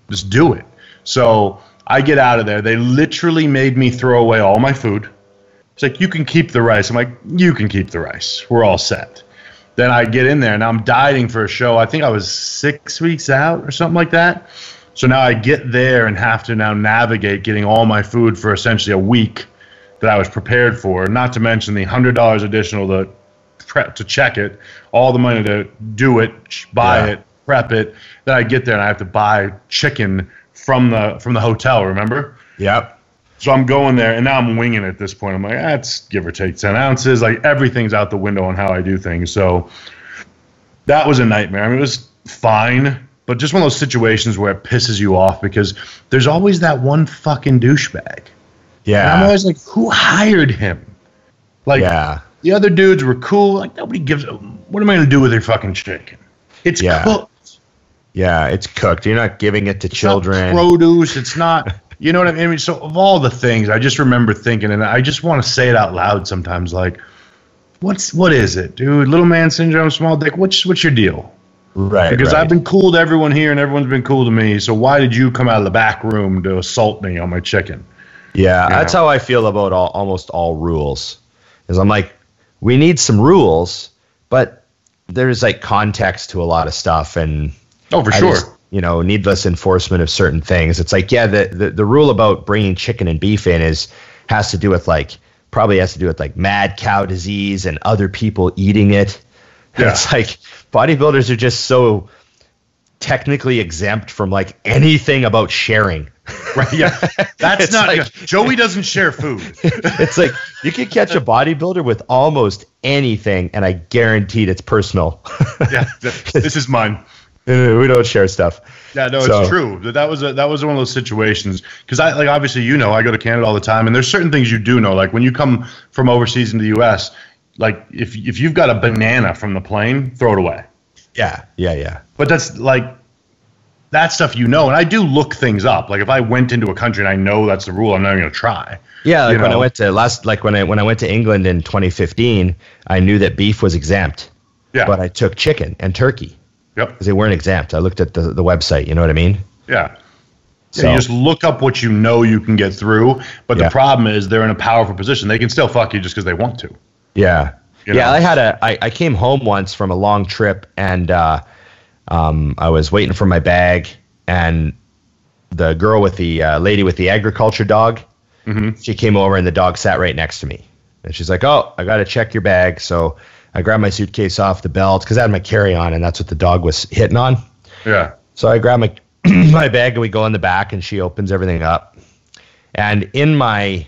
Just do it. So I get out of there. They literally made me throw away all my food. It's like, you can keep the rice. I'm like, you can keep the rice. We're all set. Then I get in there, and I'm dieting for a show. I think I was 6 weeks out or something like that. So now I get there and have to now navigate getting all my food for essentially a week that I was prepared for, not to mention the $100 additional to check it, all the money to do it, buy it, prep it. Then I get there and I have to buy chicken from the hotel, remember?
Yep.
So I'm going there, and now I'm winging it at this point. I'm like, that's give or take 10 ounces. Like, everything's out the window on how I do things. So that was a nightmare. I mean, it was fine, but just one of those situations where it pisses you off because there's always that one fucking douchebag.
Yeah.
And I'm always like, who hired him? Like, the other dudes were cool. Like, nobody gives a... What am I going to do with your fucking chicken? It's cooked.
Yeah, it's cooked. You're not giving it to children.
Not produce. It's not... You know what I mean? So of all the things, I just remember thinking, and I just want to say it out loud sometimes, like, what is it, dude? Little man syndrome, small dick. What's your deal?
Right.
Because I've been cool to everyone here, and everyone's been cool to me. So why did you come out of the back room to assault me on my chicken?
Yeah, that's how I feel about almost all rules. Is I'm like, we need some rules, but there's like context to a lot of stuff, and
for sure.
Needless enforcement of certain things. It's like, the rule about bringing chicken and beef in has to do with like mad cow disease and other people eating it. Yeah. It's like bodybuilders are just so technically exempt from like anything about sharing.
Right. Yeah. That's
It's
not
like-
good. Joey doesn't share food.
It's like you could catch a bodybuilder with almost anything, and I guaranteed it's personal.
Yeah. This is mine.
We don't share stuff.
Yeah, no,
So-
it's true. That was one of those situations because I obviously I go to Canada all the time, and there's certain things you do know. Like when you come from overseas into the U.S., like if you've got a banana from the plane, throw it away.
Yeah.
But that's like that stuff and I do look things up. Like if I went into a country and I know that's the rule, I'm not going to try.
Yeah, like when I went to when I went to England in 2015, I knew that beef was exempt.
Yeah.
But I took chicken and turkey.
Yep.
Because they weren't exempt. I looked at the website. You know what I mean?
Yeah.
So-
You just look up what you know you can get through. But the problem is they're in a powerful position. They can still fuck you just because they want to.
Yeah.
You know?
I came home once from a long trip, and I was waiting for my bag, and the girl with the lady with the agriculture dog, she came over, and the dog sat right next to me. And she's like, "Oh, I got to check your bag." So I grabbed my suitcase off the belt because I had my carry-on, and that's what the dog was hitting on.
Yeah.
So I grab my my bag, and we go in the back, and she opens everything up. And in my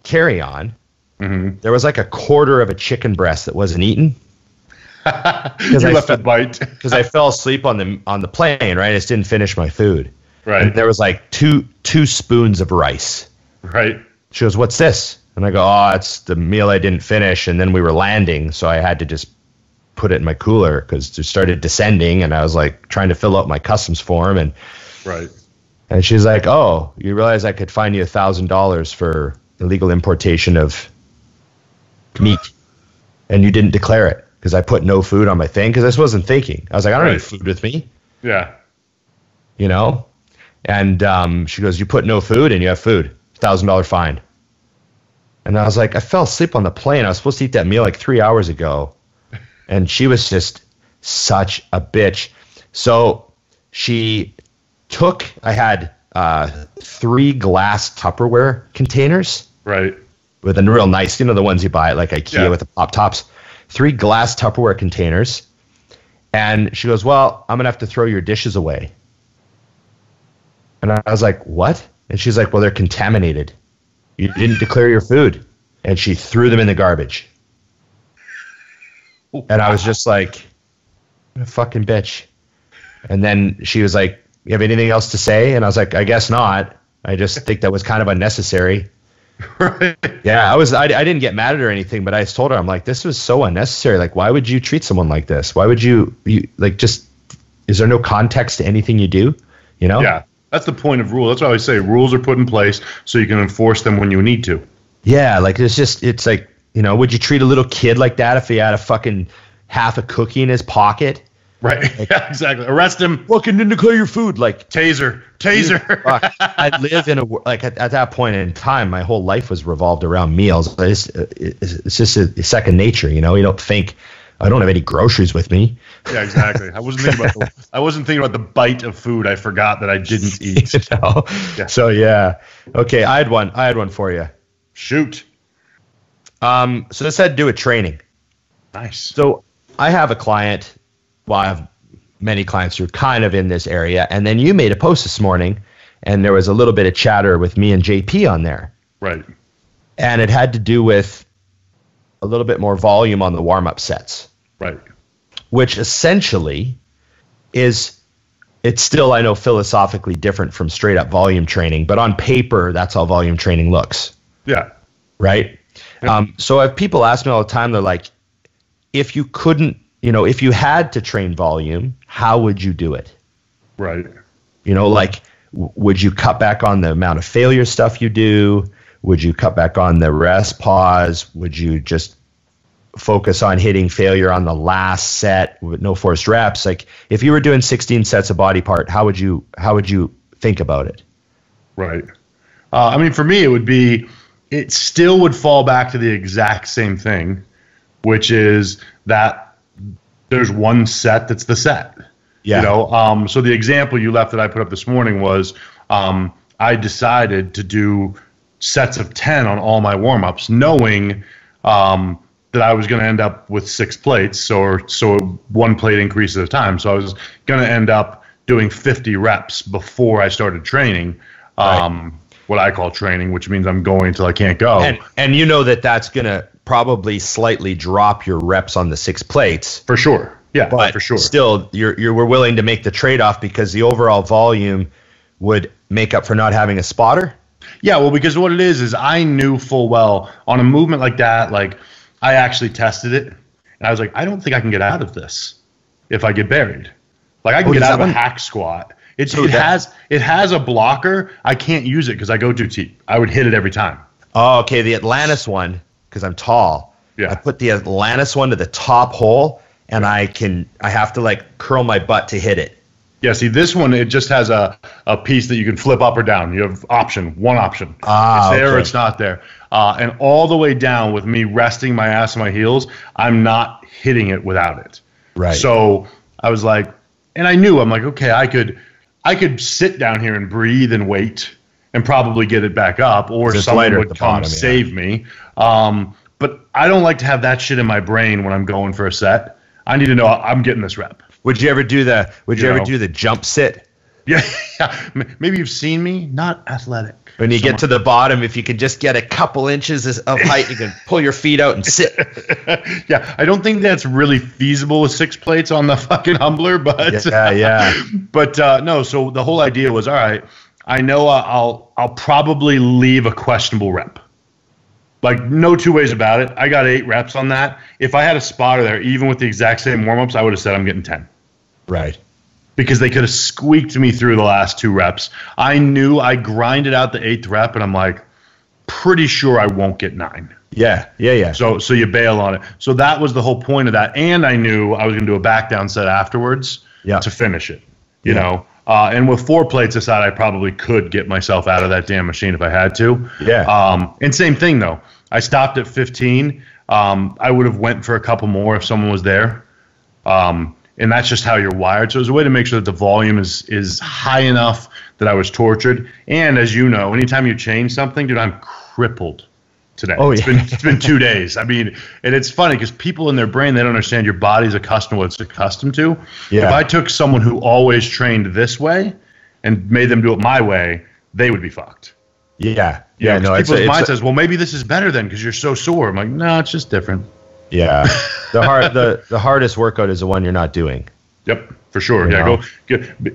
carry-on, there was like a quarter of a chicken breast that wasn't eaten.
You left a bite.
Because I fell asleep on the plane, right? I just didn't finish my food.
Right.
And there was like two spoons of rice.
Right.
She goes, "What's this?" And I go, "Oh, it's the meal I didn't finish." And then we were landing, so I had to just put it in my cooler because it started descending, and I was like trying to fill out my customs form, and
Right.
and she's like, "Oh, you realize I could fine you $1,000 for illegal importation of meat, and you didn't declare it because I put no food on my thing because I just wasn't thinking. I was like, I don't
Right.
have food with me,
Yeah.
you know." And she goes, "You put no food and you have food, $1,000 fine." And I was like, I fell asleep on the plane. I was supposed to eat that meal like 3 hours ago, and she was just such a bitch. So she took. I had 3 glass Tupperware containers.
Right.
With a real nice, the ones you buy at like IKEA with the pop tops, 3 glass Tupperware containers. And she goes, "Well, I'm going to have to throw your dishes away." And I was like, "What?" And she's like, "Well, they're contaminated. You didn't declare your food." And she threw them in the garbage. And I was just like, "Fucking bitch." And then she was like, "You have anything else to say?" And I was like, "I guess not. I just think that was kind of unnecessary."
Right.
Yeah, I didn't get mad at her or anything, but I just told her, I'm like, this was so unnecessary. Like, why would you treat someone like this? Why would you like, just, is there no context to anything you do? You know?
Yeah. That's the point of rule. That's what I always say. Rules are put in place so you can enforce them when you need to.
Yeah, like it's like, would you treat a little kid like that if he had a fucking half a cookie in his pocket?
Right. Yeah, exactly. Arrest him.
Fucking didn't declare your food. Like,
Taser.
fuck. I live in at that point in time, my whole life was revolved around meals. It's just a second nature, you don't think, I don't have any groceries with me.
Yeah, exactly. I wasn't thinking about the bite of food I forgot that I didn't eat.
Yeah. So yeah. Okay, I had one for you.
Shoot.
So this had to do with training.
Nice.
So I have a client. Well, I have many clients who are kind of in this area. And then you made a post this morning, and there was a little bit of chatter with me and JP on there.
Right.
And it had to do with a little bit more volume on the warm-up sets.
Right.
Which essentially it's still, I know, philosophically different from straight-up volume training. But on paper, that's how volume training looks.
Yeah.
Right?
Yeah.
So if people ask me all the time, they're like, if you couldn't, if you had to train volume, how would you do it?
Right.
Like, would you cut back on the amount of failure stuff you do? Would you cut back on the rest pause? Would you just focus on hitting failure on the last set with no forced reps? Like, if you were doing 16 sets of body part, how would you think about it?
Right. I mean, for me, it still would fall back to the exact same thing, which is that there's one set that's the set.
Yeah.
So the example you left that I put up this morning was I decided to do sets of 10 on all my warm-ups, knowing that I was going to end up with 6 plates, so one plate increase at a time. So I was going to end up doing 50 reps before I started training. What I call training, which means I'm going until I can't go.
And you know that's going to probably slightly drop your reps on the 6 plates.
For sure. Yeah,
but
for sure.
Still, we're willing to make the trade-off because the overall volume would make up for not having a spotter?
Yeah, well, because what it is I knew full well on a movement like that, like I actually tested it, and I was like, I don't think I can get out of this if I get buried. Like I can get out of a hack squat. It has a blocker. I can't use it because I go too deep. I would hit it every time.
Oh, okay. The Atlantis one, because I'm tall. Yeah. I put the Atlantis one to the top hole, and I have to like curl my butt to hit it.
Yeah. See, this one it just has a piece that you can flip up or down. You have one option. It's there or it's not there. And all the way down with me resting my ass on my heels, I'm not hitting it without it.
Right.
So I was like, and I knew I'm like, okay, I could sit down here and breathe and wait and probably get it back up, or someone would come save me. But I don't like to have that shit in my brain when I'm going for a set. I need to know I'm getting this rep.
Would you ever do the jump sit?
Yeah. Maybe you've seen me. Not athletic.
When you get to the bottom, if you can just get a couple inches of height, you can pull your feet out and sit.
Yeah, I don't think that's really feasible with 6 plates on the fucking Humbler, but
yeah.
But no. So the whole idea was, all right, I know I'll probably leave a questionable rep. Like no two ways about it. I got 8 reps on that. If I had a spotter there, even with the exact same warm-ups, I would have said I'm getting 10.
Right.
Because they could have squeaked me through the last 2 reps. I knew I grinded out the 8th rep, and I'm like, pretty sure I won't get 9.
Yeah.
So you bail on it. So that was the whole point of that. And I knew I was going to do a back down set afterwards to finish it, you know. And with 4 plates aside, I probably could get myself out of that damn machine if I had to.
Yeah.
And same thing, though. I stopped at 15. I would have went for a couple more if someone was there. And that's just how you're wired. So it was a way to make sure that the volume is high enough that I was tortured. And as you know, anytime you change something, dude, I'm crippled today.
Oh, yeah.
It's been 2 days. I mean, and it's funny because people in their brain, they don't understand your body's accustomed to what it's accustomed to.
Yeah.
If I took someone who always trained this way and made them do it my way, they would be fucked.
Yeah.
People's mind says, well, maybe this is better then because you're so sore. I'm like, no, it's just different.
Yeah. The hardest workout is the one you're not doing.
Yep, for sure. Go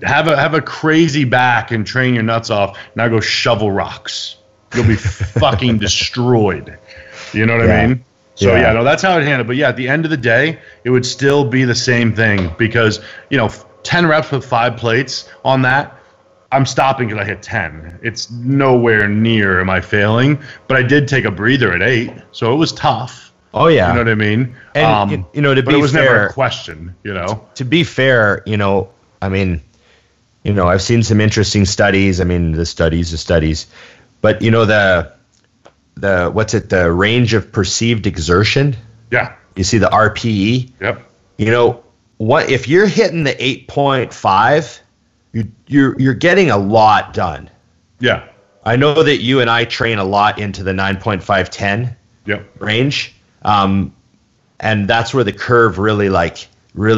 have a crazy back and train your nuts off. Now go shovel rocks. You'll be fucking destroyed. You know what I mean? So that's how it handled. But yeah, at the end of the day, it would still be the same thing because 10 reps with 5 plates on that. I'm stopping because I hit 10. It's nowhere near am I failing, but I did take a breather at 8, so it was tough.
Oh yeah,
you know what I mean.
And to be
it was
fair,
never a question.
To be fair, I mean, I've seen some interesting studies. I mean, the studies, but the what's it? The range of perceived exertion.
Yeah.
You see the RPE.
Yep.
What if you're hitting the 8.5? You're getting a lot done.
Yeah.
I know that you and I train a lot into the 9.5-10 range. And that's where the curve really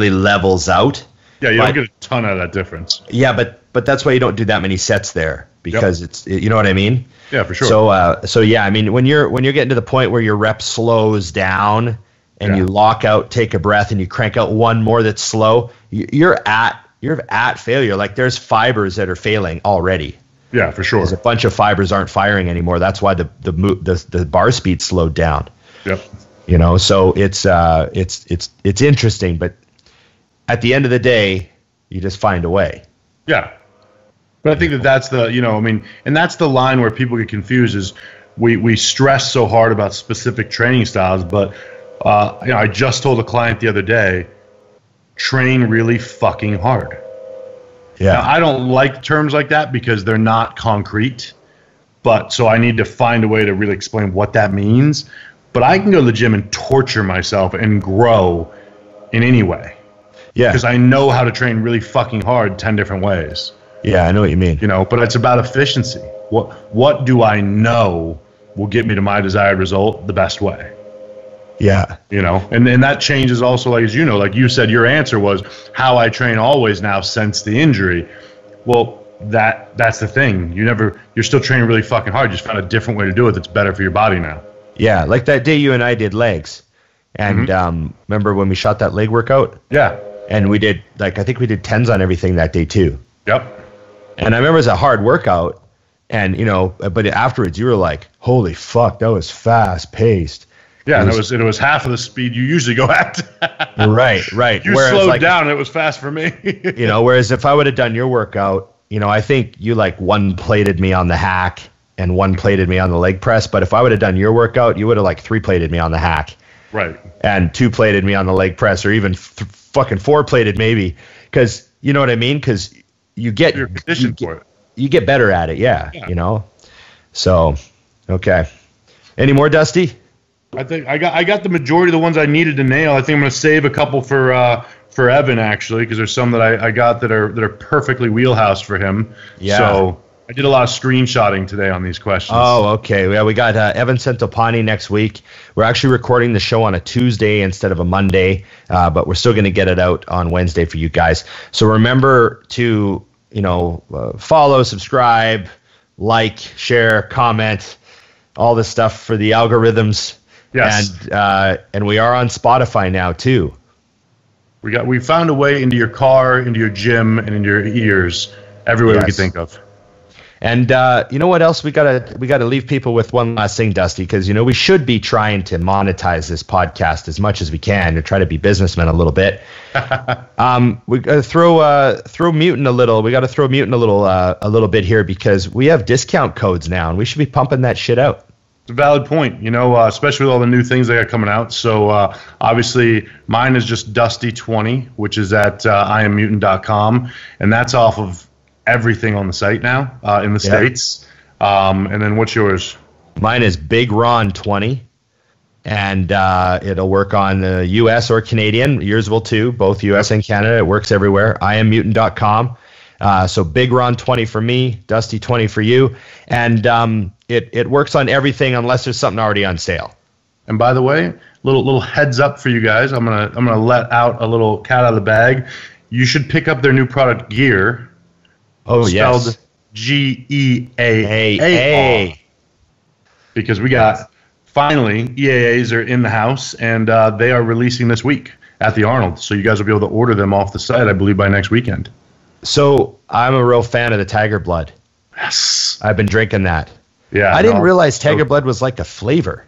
levels out.
Yeah, you don't get a ton out of that difference.
Yeah, but that's why you don't do that many sets there because it's you know what I mean?
Yeah, for sure.
So yeah, I mean when you're getting to the point where your rep slows down and you lock out, take a breath, and you crank out one more that's slow, you're at failure. Like there's fibers that are failing already.
Yeah, for sure.
Because a bunch of fibers aren't firing anymore. That's why the bar speed slowed down.
Yep.
So it's interesting, but at the end of the day, you just find a way.
Yeah. But I think that's the, and that's the line where people get confused is we stress so hard about specific training styles, but I just told a client the other day, train really fucking hard.
Yeah.
Now, I don't like terms like that because they're not concrete, but so I need to find a way to really explain what that means. But I can go to the gym and torture myself and grow in any way.
Yeah.
Because I know how to train really fucking hard 10 different ways.
Yeah, I know what you mean.
But it's about efficiency. What do I know will get me to my desired result the best way?
Yeah.
You know, and that changes also, like, as you know, like you said, your answer was how I train always now since the injury. Well, that's the thing. You're still training really fucking hard. You just found a different way to do it that's better for your body now.
Yeah, like that day you and I did legs. And remember when we shot that leg workout?
Yeah.
And we did, like, I think we did 10s on everything that day too.
Yep.
And I remember it was a hard workout. And, you know, but afterwards you were like, holy fuck, that was fast paced.
Yeah, and it was half of the speed you usually go at.
Right.
You slowed down and it was fast for me.
You know, whereas if I would have done your workout, you know, I think you like one-plated me on the hack and one-plated me on the leg press. But if I would have done your workout, you would have like three-plated me on the hack.
Right.
And two-plated me on the leg press, or even fucking four-plated maybe. Because, you know what I mean? Because you're conditioned for it. You get better at it, yeah. You know? So, okay. Any more, Dusty?
I think I got the majority of the ones I needed to nail. I think I'm going to save a couple for Evan, actually, because there's some that I got that are perfectly wheelhouse for him. Yeah. So I did a lot of screenshotting today on these questions.
Oh, okay. Yeah, we got Evan Centopani next week. We're actually recording the show on a Tuesday instead of a Monday, but we're still going to get it out on Wednesday for you guys. So remember to, you know, follow, subscribe, like, share, comment, all this stuff for the algorithms.
Yes.
And we are on Spotify now too.
We found a way into your car, into your gym, and into your ears, everywhere we could think of.
And you know what else we gotta leave people with? One last thing, Dusty, because you know we should be trying to monetize this podcast as much as we can to try to be businessmen a little bit. We gotta throw Mutant a little. We gotta throw Mutant a little bit here because we have discount codes now, and we should be pumping that shit out.
It's a valid point, you know, especially with all the new things they got coming out. So obviously mine is just Dusty20, which is at IamMutant.com, and that's off of everything on the site now in the States. And then what's yours?
Mine is Big Ron 20, and it'll work on the U.S. or Canadian. Yours will too, both U.S. and Canada. It works everywhere. IamMutant.com. So Big Ron 20 for me, Dusty 20 for you, and it works on everything unless there's something already on sale.
And by the way, little heads up for you guys. I'm gonna let out a little cat out of the bag. You should pick up their new product Gear.
Oh, yes.
Spelled GEAA. Because we got finally EAAs are in the house, and they are releasing this week at the Arnold. So you guys will be able to order them off the site, I believe, by next weekend.
So I'm a real fan of the Tiger Blood.
Yes.
I've been drinking that.
Yeah.
I didn't realize Tiger Blood was like a flavor.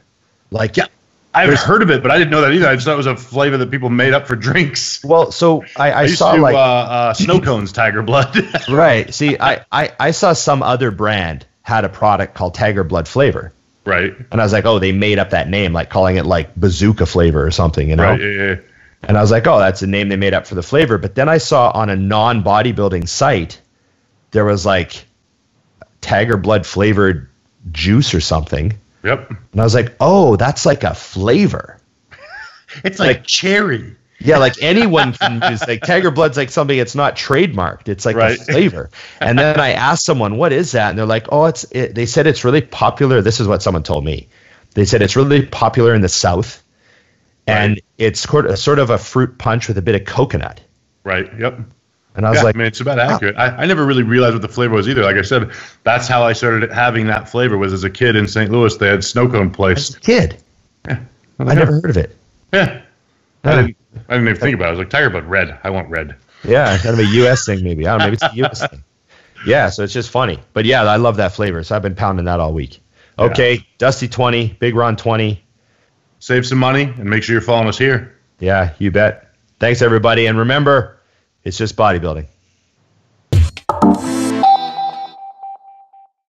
Like,
yeah, I've heard of it, but I didn't know that either. I just thought it was a flavor that people made up for drinks.
Well, so I saw
to,
like
Snow Cones Tiger Blood.
Right. See, I saw some other brand had a product called Tiger Blood flavor.
Right.
And I was like, oh, they made up that name, like calling it like bazooka flavor or something, you know?
Right. Yeah.
And I was like, oh, that's a name they made up for the flavor. But then I saw on a non-bodybuilding site, there was like Tiger Blood flavored juice or something.
Yep.
And I was like, oh, that's like a flavor.
It's like cherry.
Yeah, like anyone can use, like Tiger Blood's like something it's not trademarked. It's like a flavor. And then I asked someone, what is that? And they're like, oh, they said it's really popular. This is what someone told me. They said it's really popular in the South. And it's sort of a fruit punch with a bit of coconut.
Right. Yep.
And I was like,
I mean, it's about accurate. I never really realized what the flavor was either. Like I said, that's how I started having that flavor was as a kid in St. Louis. They had Snow Cone Place.
As a kid?
Yeah.
I never heard of it.
Yeah. I didn't even think about it. I was like, Tiger Blood, red. I want red.
Yeah, kind of a U.S. thing maybe. I don't know. Maybe it's a U.S. thing. Yeah, so it's just funny. But yeah, I love that flavor. So I've been pounding that all week. Okay, yeah. Dusty 20, Big Ron 20.
Save some money and make sure you're following us here.
Yeah, you bet. Thanks, everybody. And remember, it's just bodybuilding.